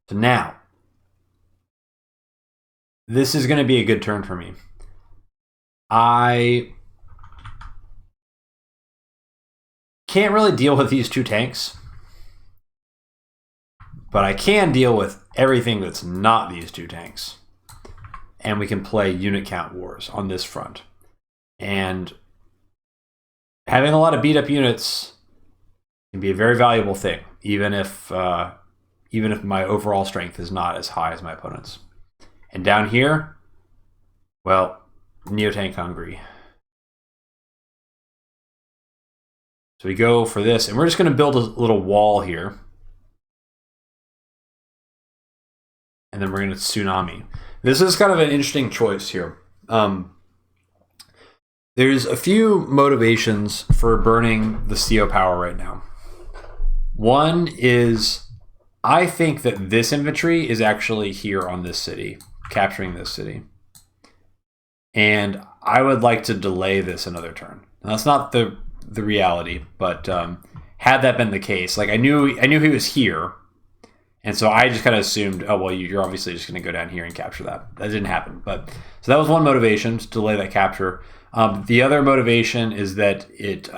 so now this is going to be a good turn for me. I can't really deal with these 2 tanks, but I can deal with everything that's not these 2 tanks. And we can play unit count wars on this front. And having a lot of beat up units can be a very valuable thing, even if my overall strength is not as high as my opponent's. And down here, well, Neo tank hungry. So we go for this, and we're just going to build a little wall here. And then we're going to tsunami. This is kind of an interesting choice here. There's a few motivations for burning the CO power right now. One is I think that this infantry is actually here on this city, capturing this city. And I would like to delay this another turn. Now, that's not the reality, but had that been the case, like I knew he was here, and so I just kind of assumed, oh well, you're obviously just going to go down here and capture that. That didn't happen, but so that was one motivation, to delay that capture. The other motivation is that it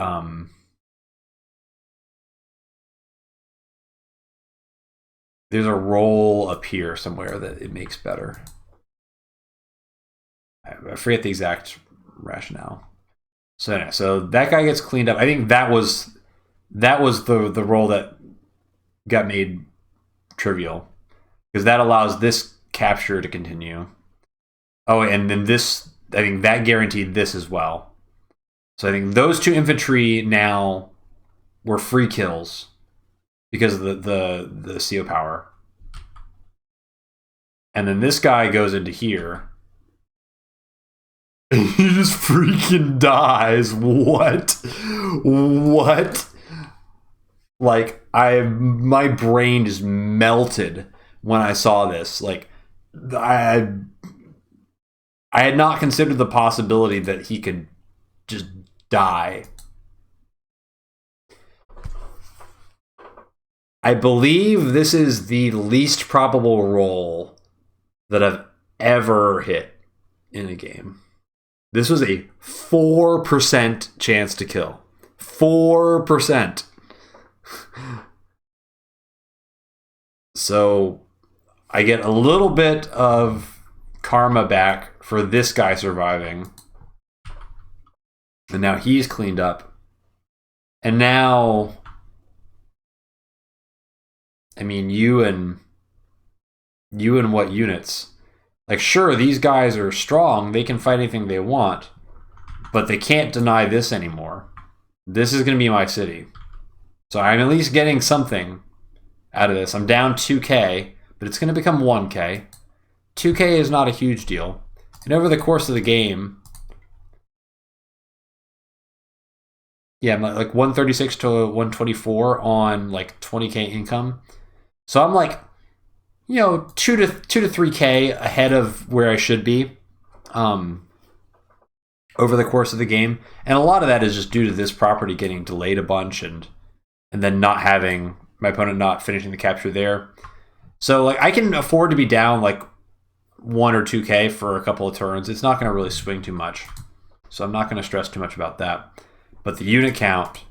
there's a roll up here somewhere that it makes better. I forget the exact rationale. So that guy gets cleaned up. I think that was that was the role that got made trivial, because that allows this capture to continue. Oh, and then this, I think that guaranteed this as well. So I think those 2 infantry now were free kills because of the CO power. And then this guy goes into here. He just freaking dies. What? What? Like, my brain just melted when I saw this. Like, I had not considered the possibility that he could just die. I believe this is the least probable roll that I've ever hit in a game. This was a 4% chance to kill. 4%. So I get a little bit of karma back for this guy surviving. And now he's cleaned up. And now, I mean, you and what units? Like, sure, these guys are strong. They can fight anything they want. But they can't deny this anymore. This is going to be my city. So I'm at least getting something out of this. I'm down 2k, but it's going to become 1k. 2k is not a huge deal. And over the course of the game, yeah, I'm like 136 to 124 on like 20k income. So I'm like, 2 to 3k ahead of where I should be over the course of the game. And a lot of that is just due to this property getting delayed a bunch and then not having my opponent not finishing the capture there. So like I can afford to be down like 1 or 2k for a couple of turns. It's not going to really swing too much. So I'm not going to stress too much about that. But the unit count,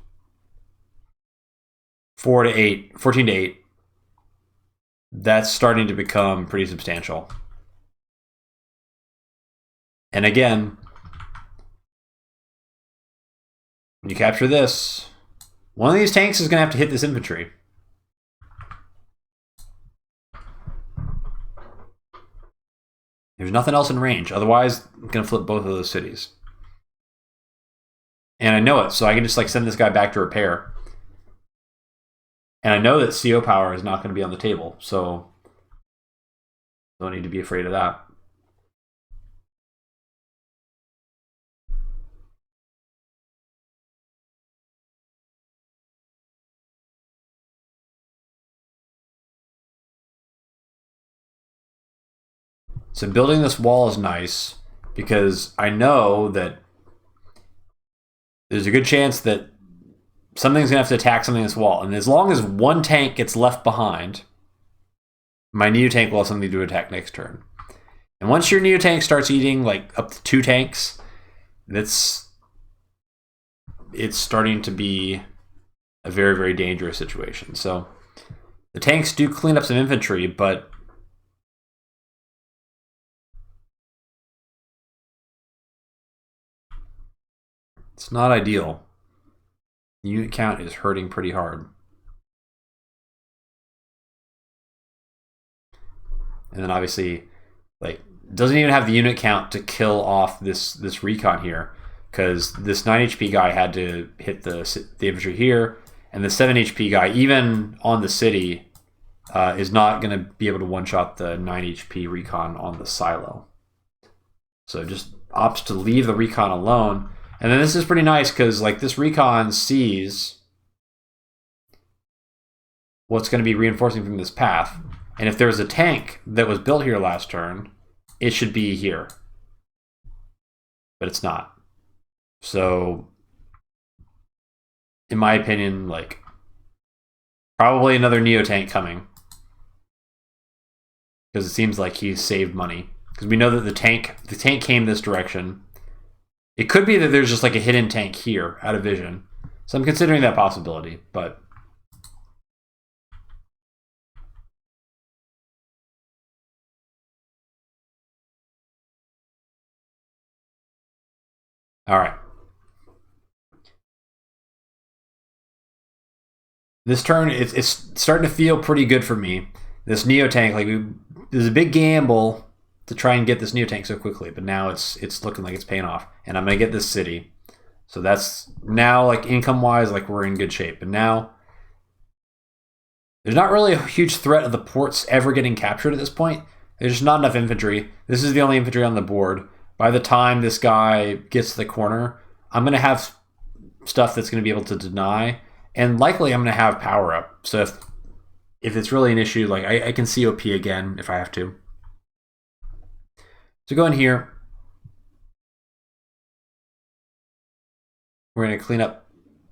14 to 8, that's starting to become pretty substantial. And again, when you capture this, one of these tanks is going to have to hit this infantry. There's nothing else in range. Otherwise, I'm going to flip both of those cities. And I know it, so I can just like send this guy back to repair. And I know that CO power is not going to be on the table, so don't need to be afraid of that. So building this wall is nice because I know that there's a good chance that something's going to have to attack something in this wall. And as long as one tank gets left behind, my Neo tank will have something to attack next turn. And once your Neo tank starts eating like up to 2 tanks, it's starting to be a very, very dangerous situation. So the tanks do clean up some infantry, but it's not ideal. The unit count is hurting pretty hard. And then obviously, like, doesn't even have the unit count to kill off this recon here, because this 9 HP guy had to hit the infantry here, and the 7 HP guy, even on the city, is not going to be able to one-shot the 9 HP recon on the silo. So just opts to leave the recon alone. And then this is pretty nice because like this recon sees what's going to be reinforcing from this path. And if there's a tank that was built here last turn, it should be here. But it's not. So, in my opinion, like, probably another Neo tank coming. Because it seems like he's saved money. Because we know that the tank came this direction. It could be that there's just like a hidden tank here out of vision. So I'm considering that possibility, but all right. this turn, it's starting to feel pretty good for me. This Neo tank, like there's a big gamble to try and get this Neo tank so quickly, but now it's looking like it's paying off, and I'm gonna get this city. So that's now, like, income wise, like we're in good shape. But now there's not really a huge threat of the ports ever getting captured at this point. There's just not enough infantry. This is the only infantry on the board. By the time this guy gets to the corner, I'm gonna have stuff that's gonna be able to deny, and likely I'm gonna have power up. So if it's really an issue, like I can COP again if I have to. So go in here. We're going to clean up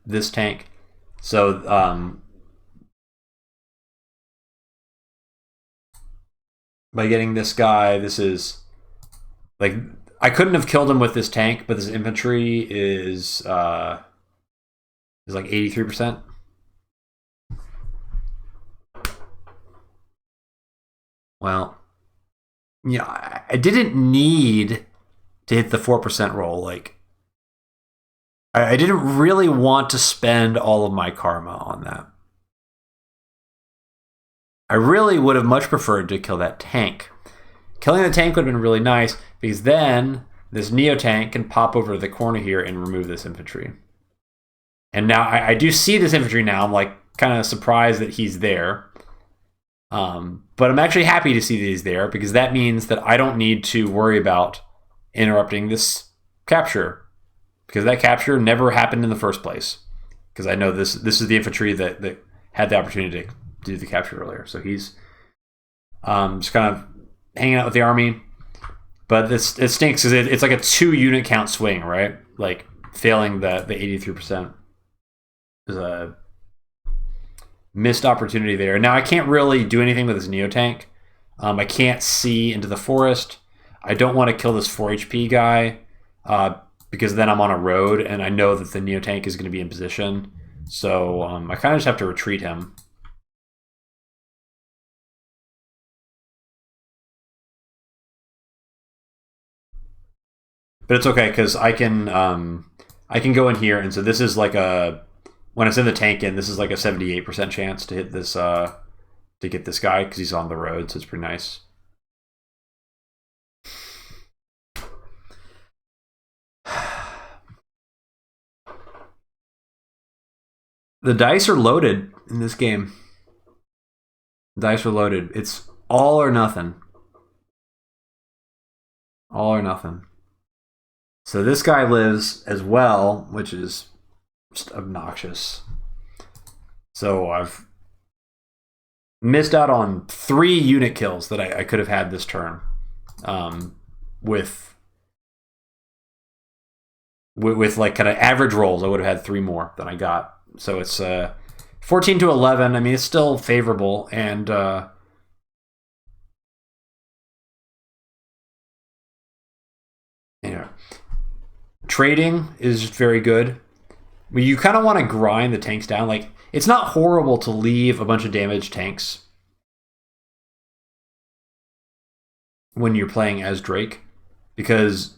this tank. So by getting this guy, this is like, I couldn't have killed him with this tank, but this infantry is like 83%. Well, yeah, I didn't need to hit the 4% roll. Like, I didn't really want to spend all of my karma on that. I really would have much preferred to kill that tank. Killing the tank would have been really nice, because then this Neo tank can pop over to the corner here and remove this infantry. And now I do see this infantry now. I'm like kind of surprised that he's there. But I'm actually happy to see that he's there, because that means that I don't need to worry about interrupting this capture, because that capture never happened in the first place. Because I know this is the infantry that had the opportunity to do the capture earlier. So he's just kind of hanging out with the army. But it stinks, because it's like a 2 unit count swing, right? Like failing the 83% is a missed opportunity there. Now I can't really do anything with this Neo tank. I can't see into the forest. I don't want to kill this 4 HP guy, because then I'm on a road, and I know that the Neo tank is going to be in position. So I kind of just have to retreat him. But it's okay, because I can go in here, and so this is like when it's in the tank in, this is like a 78% chance to hit this to get this guy, because he's on the road, so it's pretty nice. The dice are loaded in this game. The dice are loaded. It's all or nothing. All or nothing. So this guy lives as well, which is just obnoxious. So I've missed out on 3 unit kills that I could have had this turn, with like kind of average rolls. I would have had 3 more than I got. So it's 14 to 11. I mean, it's still favorable, and trading is very good. But you kind of want to grind the tanks down. Like, it's not horrible to leave a bunch of damaged tanks when you're playing as Drake, because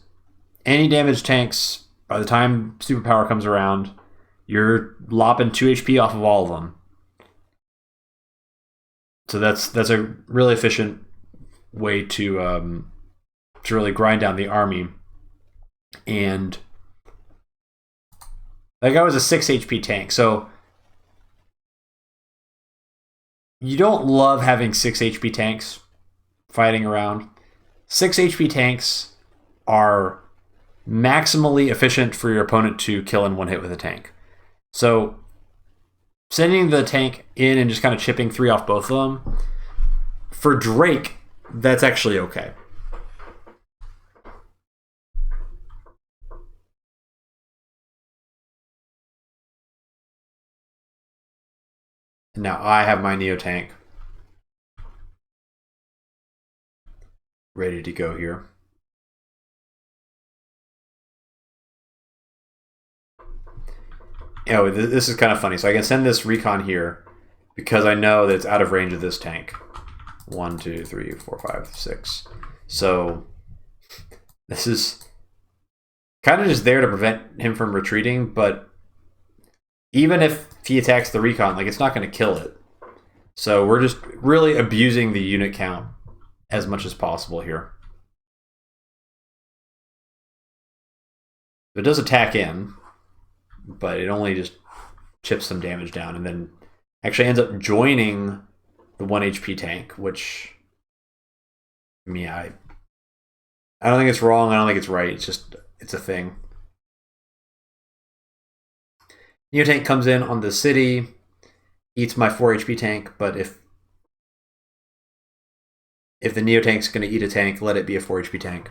any damaged tanks, by the time superpower comes around, you're lopping 2 HP off of all of them. So that's a really efficient way to really grind down the army. And that guy was a 6 HP tank, so you don't love having 6 HP tanks fighting around. 6 HP tanks are maximally efficient for your opponent to kill in 1 hit with a tank. So sending the tank in and just kind of chipping 3 off both of them, for Drake, that's actually okay. Now I have my Neo tank ready to go here. This is kind of funny. So I can send this recon here, because I know that it's out of range of this tank. 1, 2, 3, 4, 5, 6. So this is kind of just there to prevent him from retreating, but even if he attacks the recon, like it's not going to kill it. So we're just really abusing the unit count as much as possible here. It does attack in, but it only just chips some damage down and then actually ends up joining the 1 HP tank, which, I mean, I don't think it's wrong. I don't think it's right. It's a thing. Neo tank comes in on the city, eats my 4 HP tank, but if the Neo tank's going to eat a tank, let it be a 4 HP tank.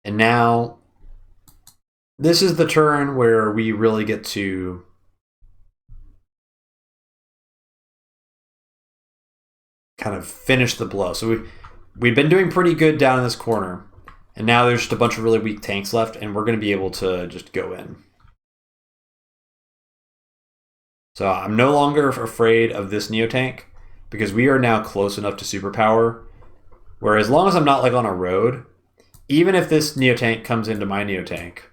And now, this is the turn where we really get to kind of finish the blow. So we've been doing pretty good down in this corner, and now there's just a bunch of really weak tanks left, and we're going to be able to just go in. So I'm no longer afraid of this Neo tank because we are now close enough to superpower, where as long as I'm not like on a road, even if this Neo tank comes into my Neo tank,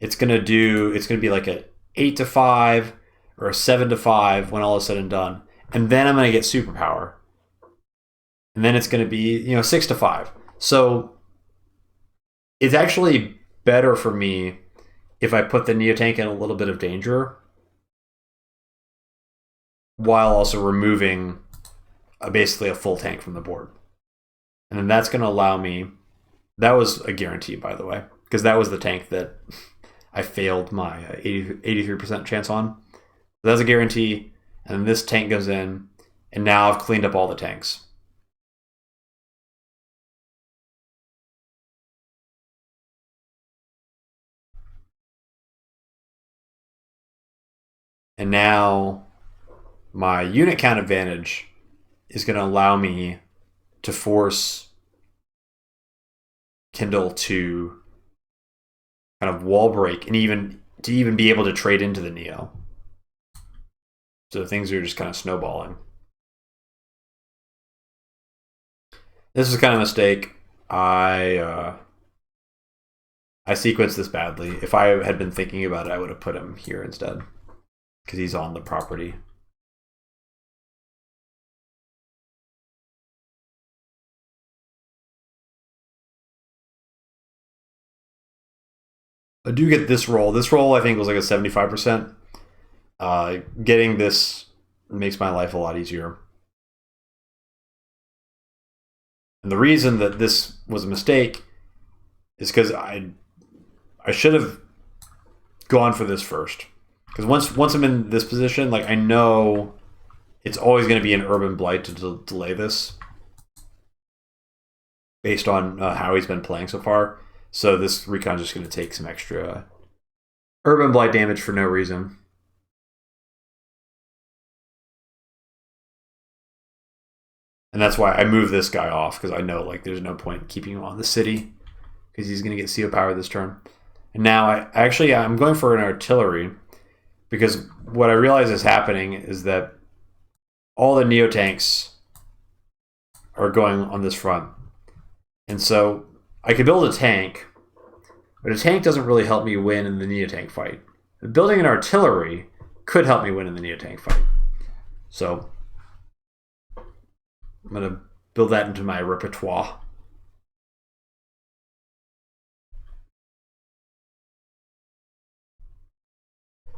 it's gonna be like a 8 to 5 or a 7 to 5 when all is said and done, and then I'm gonna get superpower, and then it's gonna be 6 to 5. So it's actually better for me if I put the Neo tank in a little bit of danger, while also removing basically a full tank from the board, and then that's gonna allow me. That was a guarantee, by the way, because that was the tank that I failed my 83% chance on. So that's a guarantee, and then this tank goes in, and now I've cleaned up all the tanks. And now my unit count advantage is going to allow me to force Kindle to kind of wall break and even be able to trade into the Neo. So things are just kind of snowballing. This is kind of a mistake. I sequenced this badly. If I had been thinking about it, I would have put him here instead, because he's on the property. I do get this roll. This roll, I think, was like a 75%. Getting this makes my life a lot easier. And the reason that this was a mistake is because I should have gone for this first. Because once I'm in this position, like, I know it's always going to be an Urban Blight to delay this, based on how he's been playing so far. So this recon's just going to take some extra Urban Blight damage for no reason. And that's why I move this guy off, because I know like there's no point keeping him on the city, because he's going to get CO power this turn. And now I'm going for an artillery, because what I realize is happening is that all the Neo tanks are going on this front. And so I could build a tank, but a tank doesn't really help me win in the Neo tank fight. Building an artillery could help me win in the Neo tank fight. So I'm going to build that into my repertoire.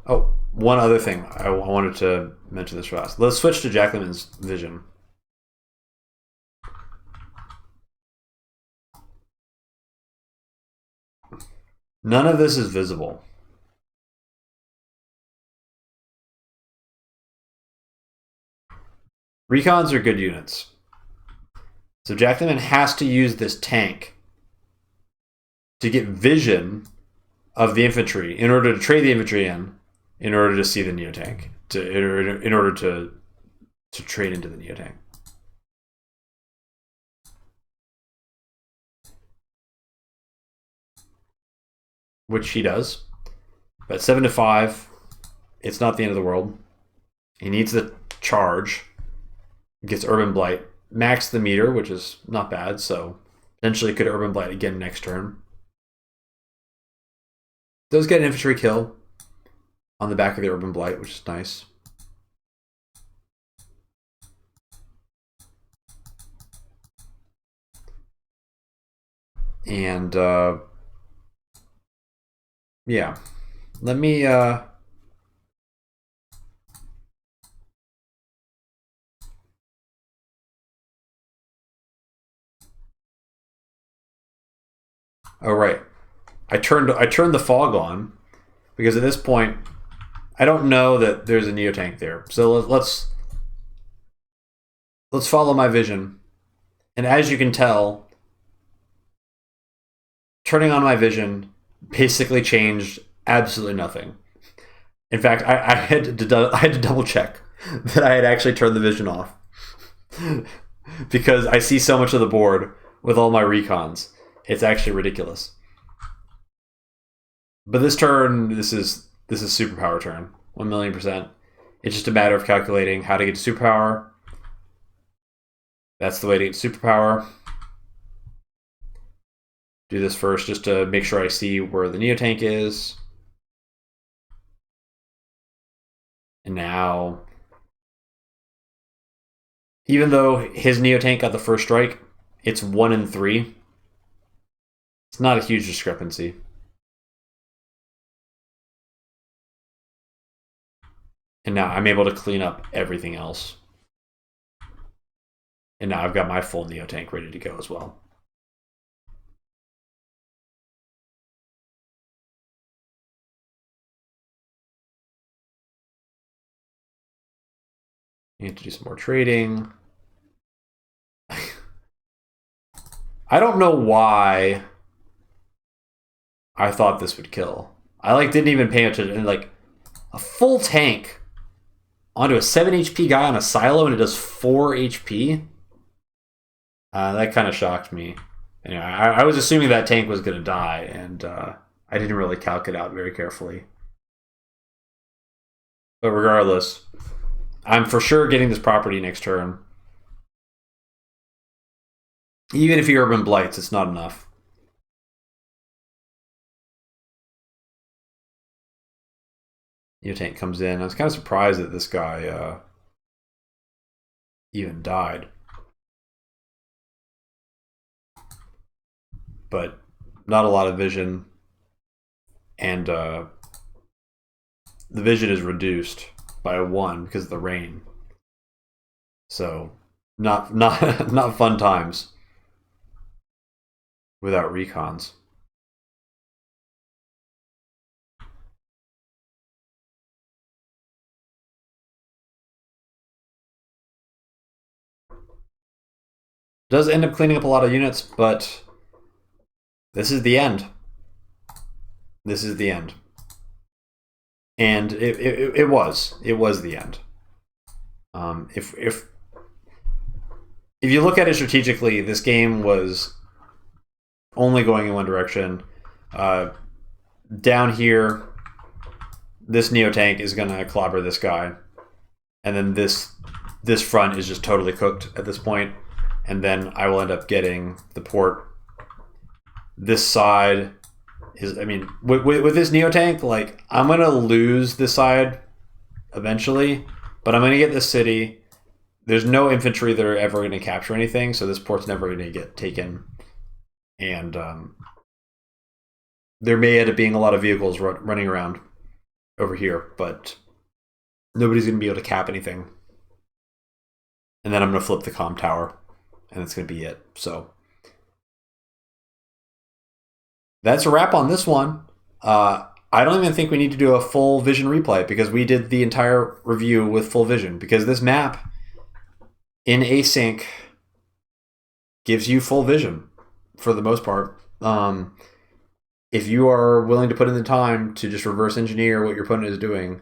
Oh, one other thing I wanted to mention this fast. Let's switch to Jaklyman's vision. None of this is visible. Recons are good units. So Jaklyman has to use this tank to get vision of the infantry in order to trade the infantry in order to see the Neo tank, in order to trade into the Neo tank. which he does. But 7 to 5, it's not the end of the world. He needs the charge. Gets Urban Blight. Max the meter, which is not bad, so potentially could Urban Blight again next turn. Does get an infantry kill on the back of the Urban Blight, which is nice. And yeah, let me oh right, I turned the fog on because at this point I don't know that there's a Neotank there. So let's follow my vision. And as you can tell, turning on my vision basically changed absolutely nothing. In fact, I had to double check that I had actually turned the vision off because I see so much of the board with all my recons. It's actually ridiculous. But this turn, this is superpower turn, 1,000,000%. It's just a matter of calculating how to get to superpower. That's the way to get superpower. Do this first just to make sure I see where the Neotank is. And now, even though his Neotank got the first strike, it's 1 in 3. It's not a huge discrepancy. And now I'm able to clean up everything else. And now I've got my full Neotank ready to go as well. Need to do some more trading. I don't know why I thought this would kill. I didn't even pay attention. A full tank onto a 7 HP guy on a silo and it does 4 HP. That kind of shocked me. Anyway, I was assuming that tank was going to die, and I didn't really calc it out very carefully. But regardless, I'm for sure getting this property next turn. Even if he Urban Blights, it's not enough. Neotank comes in. I was kind of surprised that this guy even died. But not a lot of vision. And the vision is reduced by 1 because of the rain. So not fun times without recons. Does end up cleaning up a lot of units, but this is the end. This is the end. And it was the end. If you look at it strategically, this game was only going in one direction. Down here, this Neotank is going to clobber this guy, and then this front is just totally cooked at this point. And then I will end up getting the port. This side is, I mean, with this Neotank, I'm going to lose this side eventually, but I'm going to get this city. There's no infantry that are ever going to capture anything, so this port's never going to get taken. And there may end up being a lot of vehicles running around over here, but nobody's going to be able to cap anything. And then I'm going to flip the comm tower, and that's going to be it. So that's a wrap on this one. I don't even think we need to do a full vision replay because we did the entire review with full vision, because this map in async gives you full vision for the most part. If you are willing to put in the time to just reverse engineer what your opponent is doing,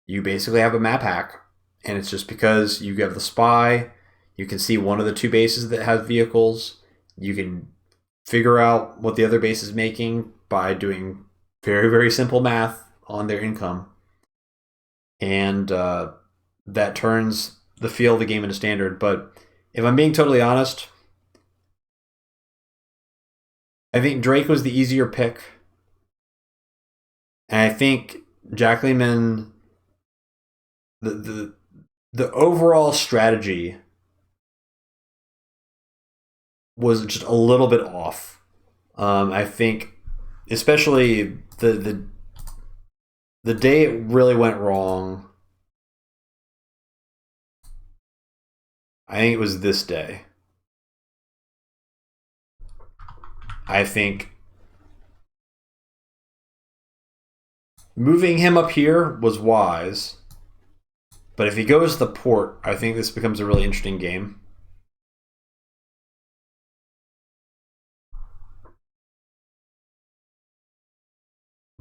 you basically have a map hack. And it's just because you have the spy, you can see one of the 2 bases that has vehicles, you can figure out what the other base is making by doing very, very simple math on their income. And that turns the feel of the game into standard. But if I'm being totally honest, I think Drake was the easier pick. And I think Jaklyman, the overall strategy was just a little bit off. I think, especially the day it really went wrong, I think it was this day. I think moving him up here was wise, but if he goes to the port, I think this becomes a really interesting game.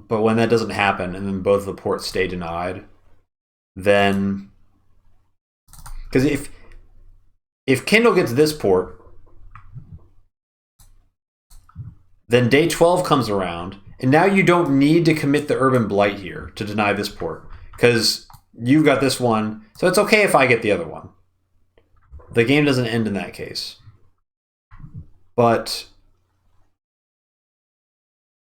But when that doesn't happen, and then both the ports stay denied, then because if Kindle gets this port, then day 12 comes around, and now you don't need to commit the Urban Blight here to deny this port, because you've got this one, so it's okay if I get the other one. The game doesn't end in that case. But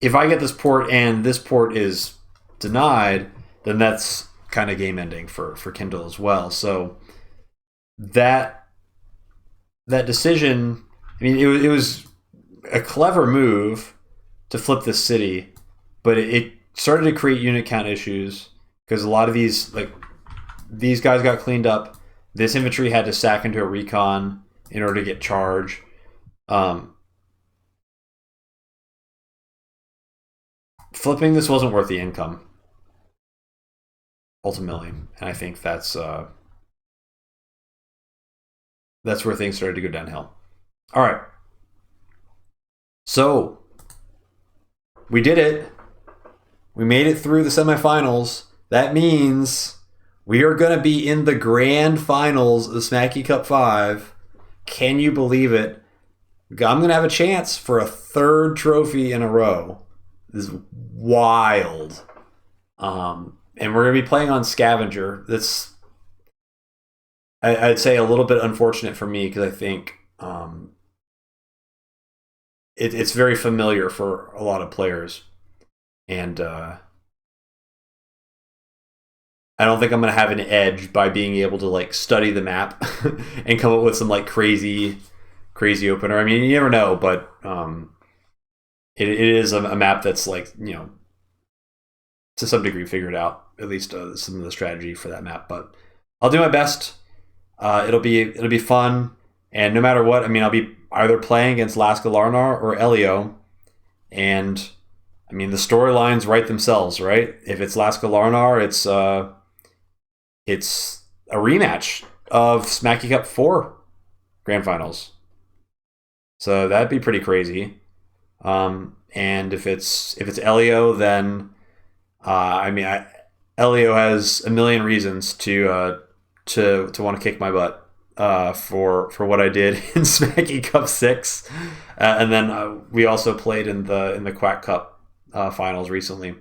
if I get this port and this port is denied, then that's kind of game ending for Kindle as well. So that decision, I mean, it was a clever move to flip this city, but it started to create unit count issues because a lot of these guys got cleaned up. This infantry had to sack into a recon in order to get charge. Flipping this wasn't worth the income, ultimately, and I think that's where things started to go downhill. All right, so we did it. We made it through the semifinals. That means we are going to be in the grand finals of Smacky Cup 5. Can you believe it? I'm going to have a chance for a third trophy in a row. This is wild. And we're going to be playing on Scavenger. That's, I'd say, a little bit unfortunate for me because I think it's very familiar for a lot of players. And I don't think I'm going to have an edge by being able to like study the map and come up with some like crazy opener. I mean, you never know, but it is a map that's like, you know, to some degree figured out, at least some of the strategy for that map. But I'll do my best. It'll be fun, and no matter what, I mean, I'll be either playing against Laska Larnar or Elio, and I mean the storylines write themselves, right? If it's Laska Larnar, it's a rematch of Smacky Cup 4 Grand Finals, so that'd be pretty crazy. And if it's Elio, then I mean, Elio has a million reasons to want to kick my butt for what I did in Smacky Cup 6, and then we also played in the Quack Cup finals recently.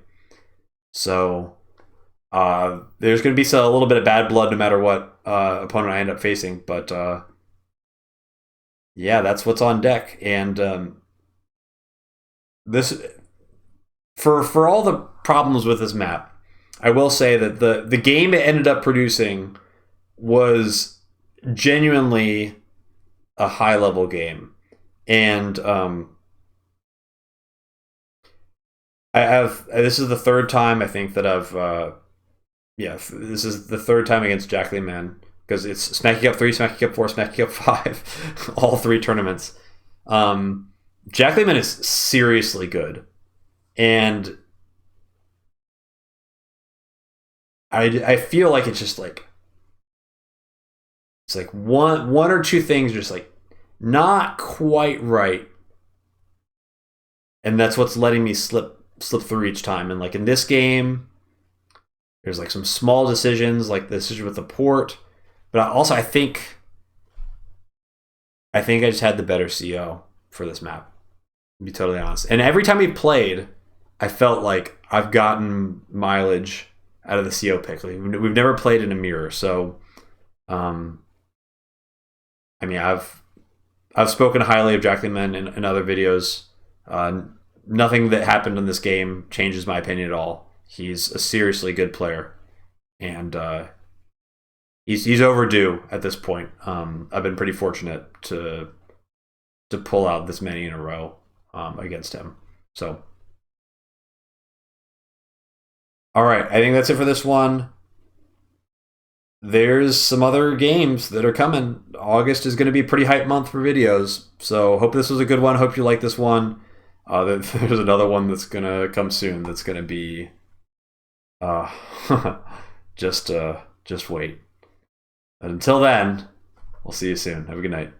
So there's going to be a little bit of bad blood no matter what opponent I end up facing, but yeah, that's what's on deck. And this, for all the problems with this map, I will say that the game it ended up producing was genuinely a high level game. And this is the third time I think that this is the third time against Jaklyman, because it's Smacky Cup 3, Smacky Cup 4, Smacky Cup 5, all three tournaments. Jaklyman is seriously good, and I feel like it's just like it's like one or two things just like not quite right, and that's what's letting me slip through each time. And like in this game, there's like some small decisions, like the decision with the port, but also I think I just had the better CO for this map, to be totally honest. And every time we played, I felt like I've gotten mileage out of the CO pick. Like, we've never played in a mirror, so I mean, I've spoken highly of Jaklyman in other videos. Nothing that happened in this game changes my opinion at all. He's a seriously good player, and he's overdue at this point. I've been pretty fortunate to pull out this many in a row against him. So, all right, I think that's it for this one. There's some other games that are coming. August is going to be a pretty hype month for videos, so hope this was a good one. Hope you like this one. There's another one that's going to come soon. That's going to be uh, just wait. But until then, we'll see you soon. Have a good night.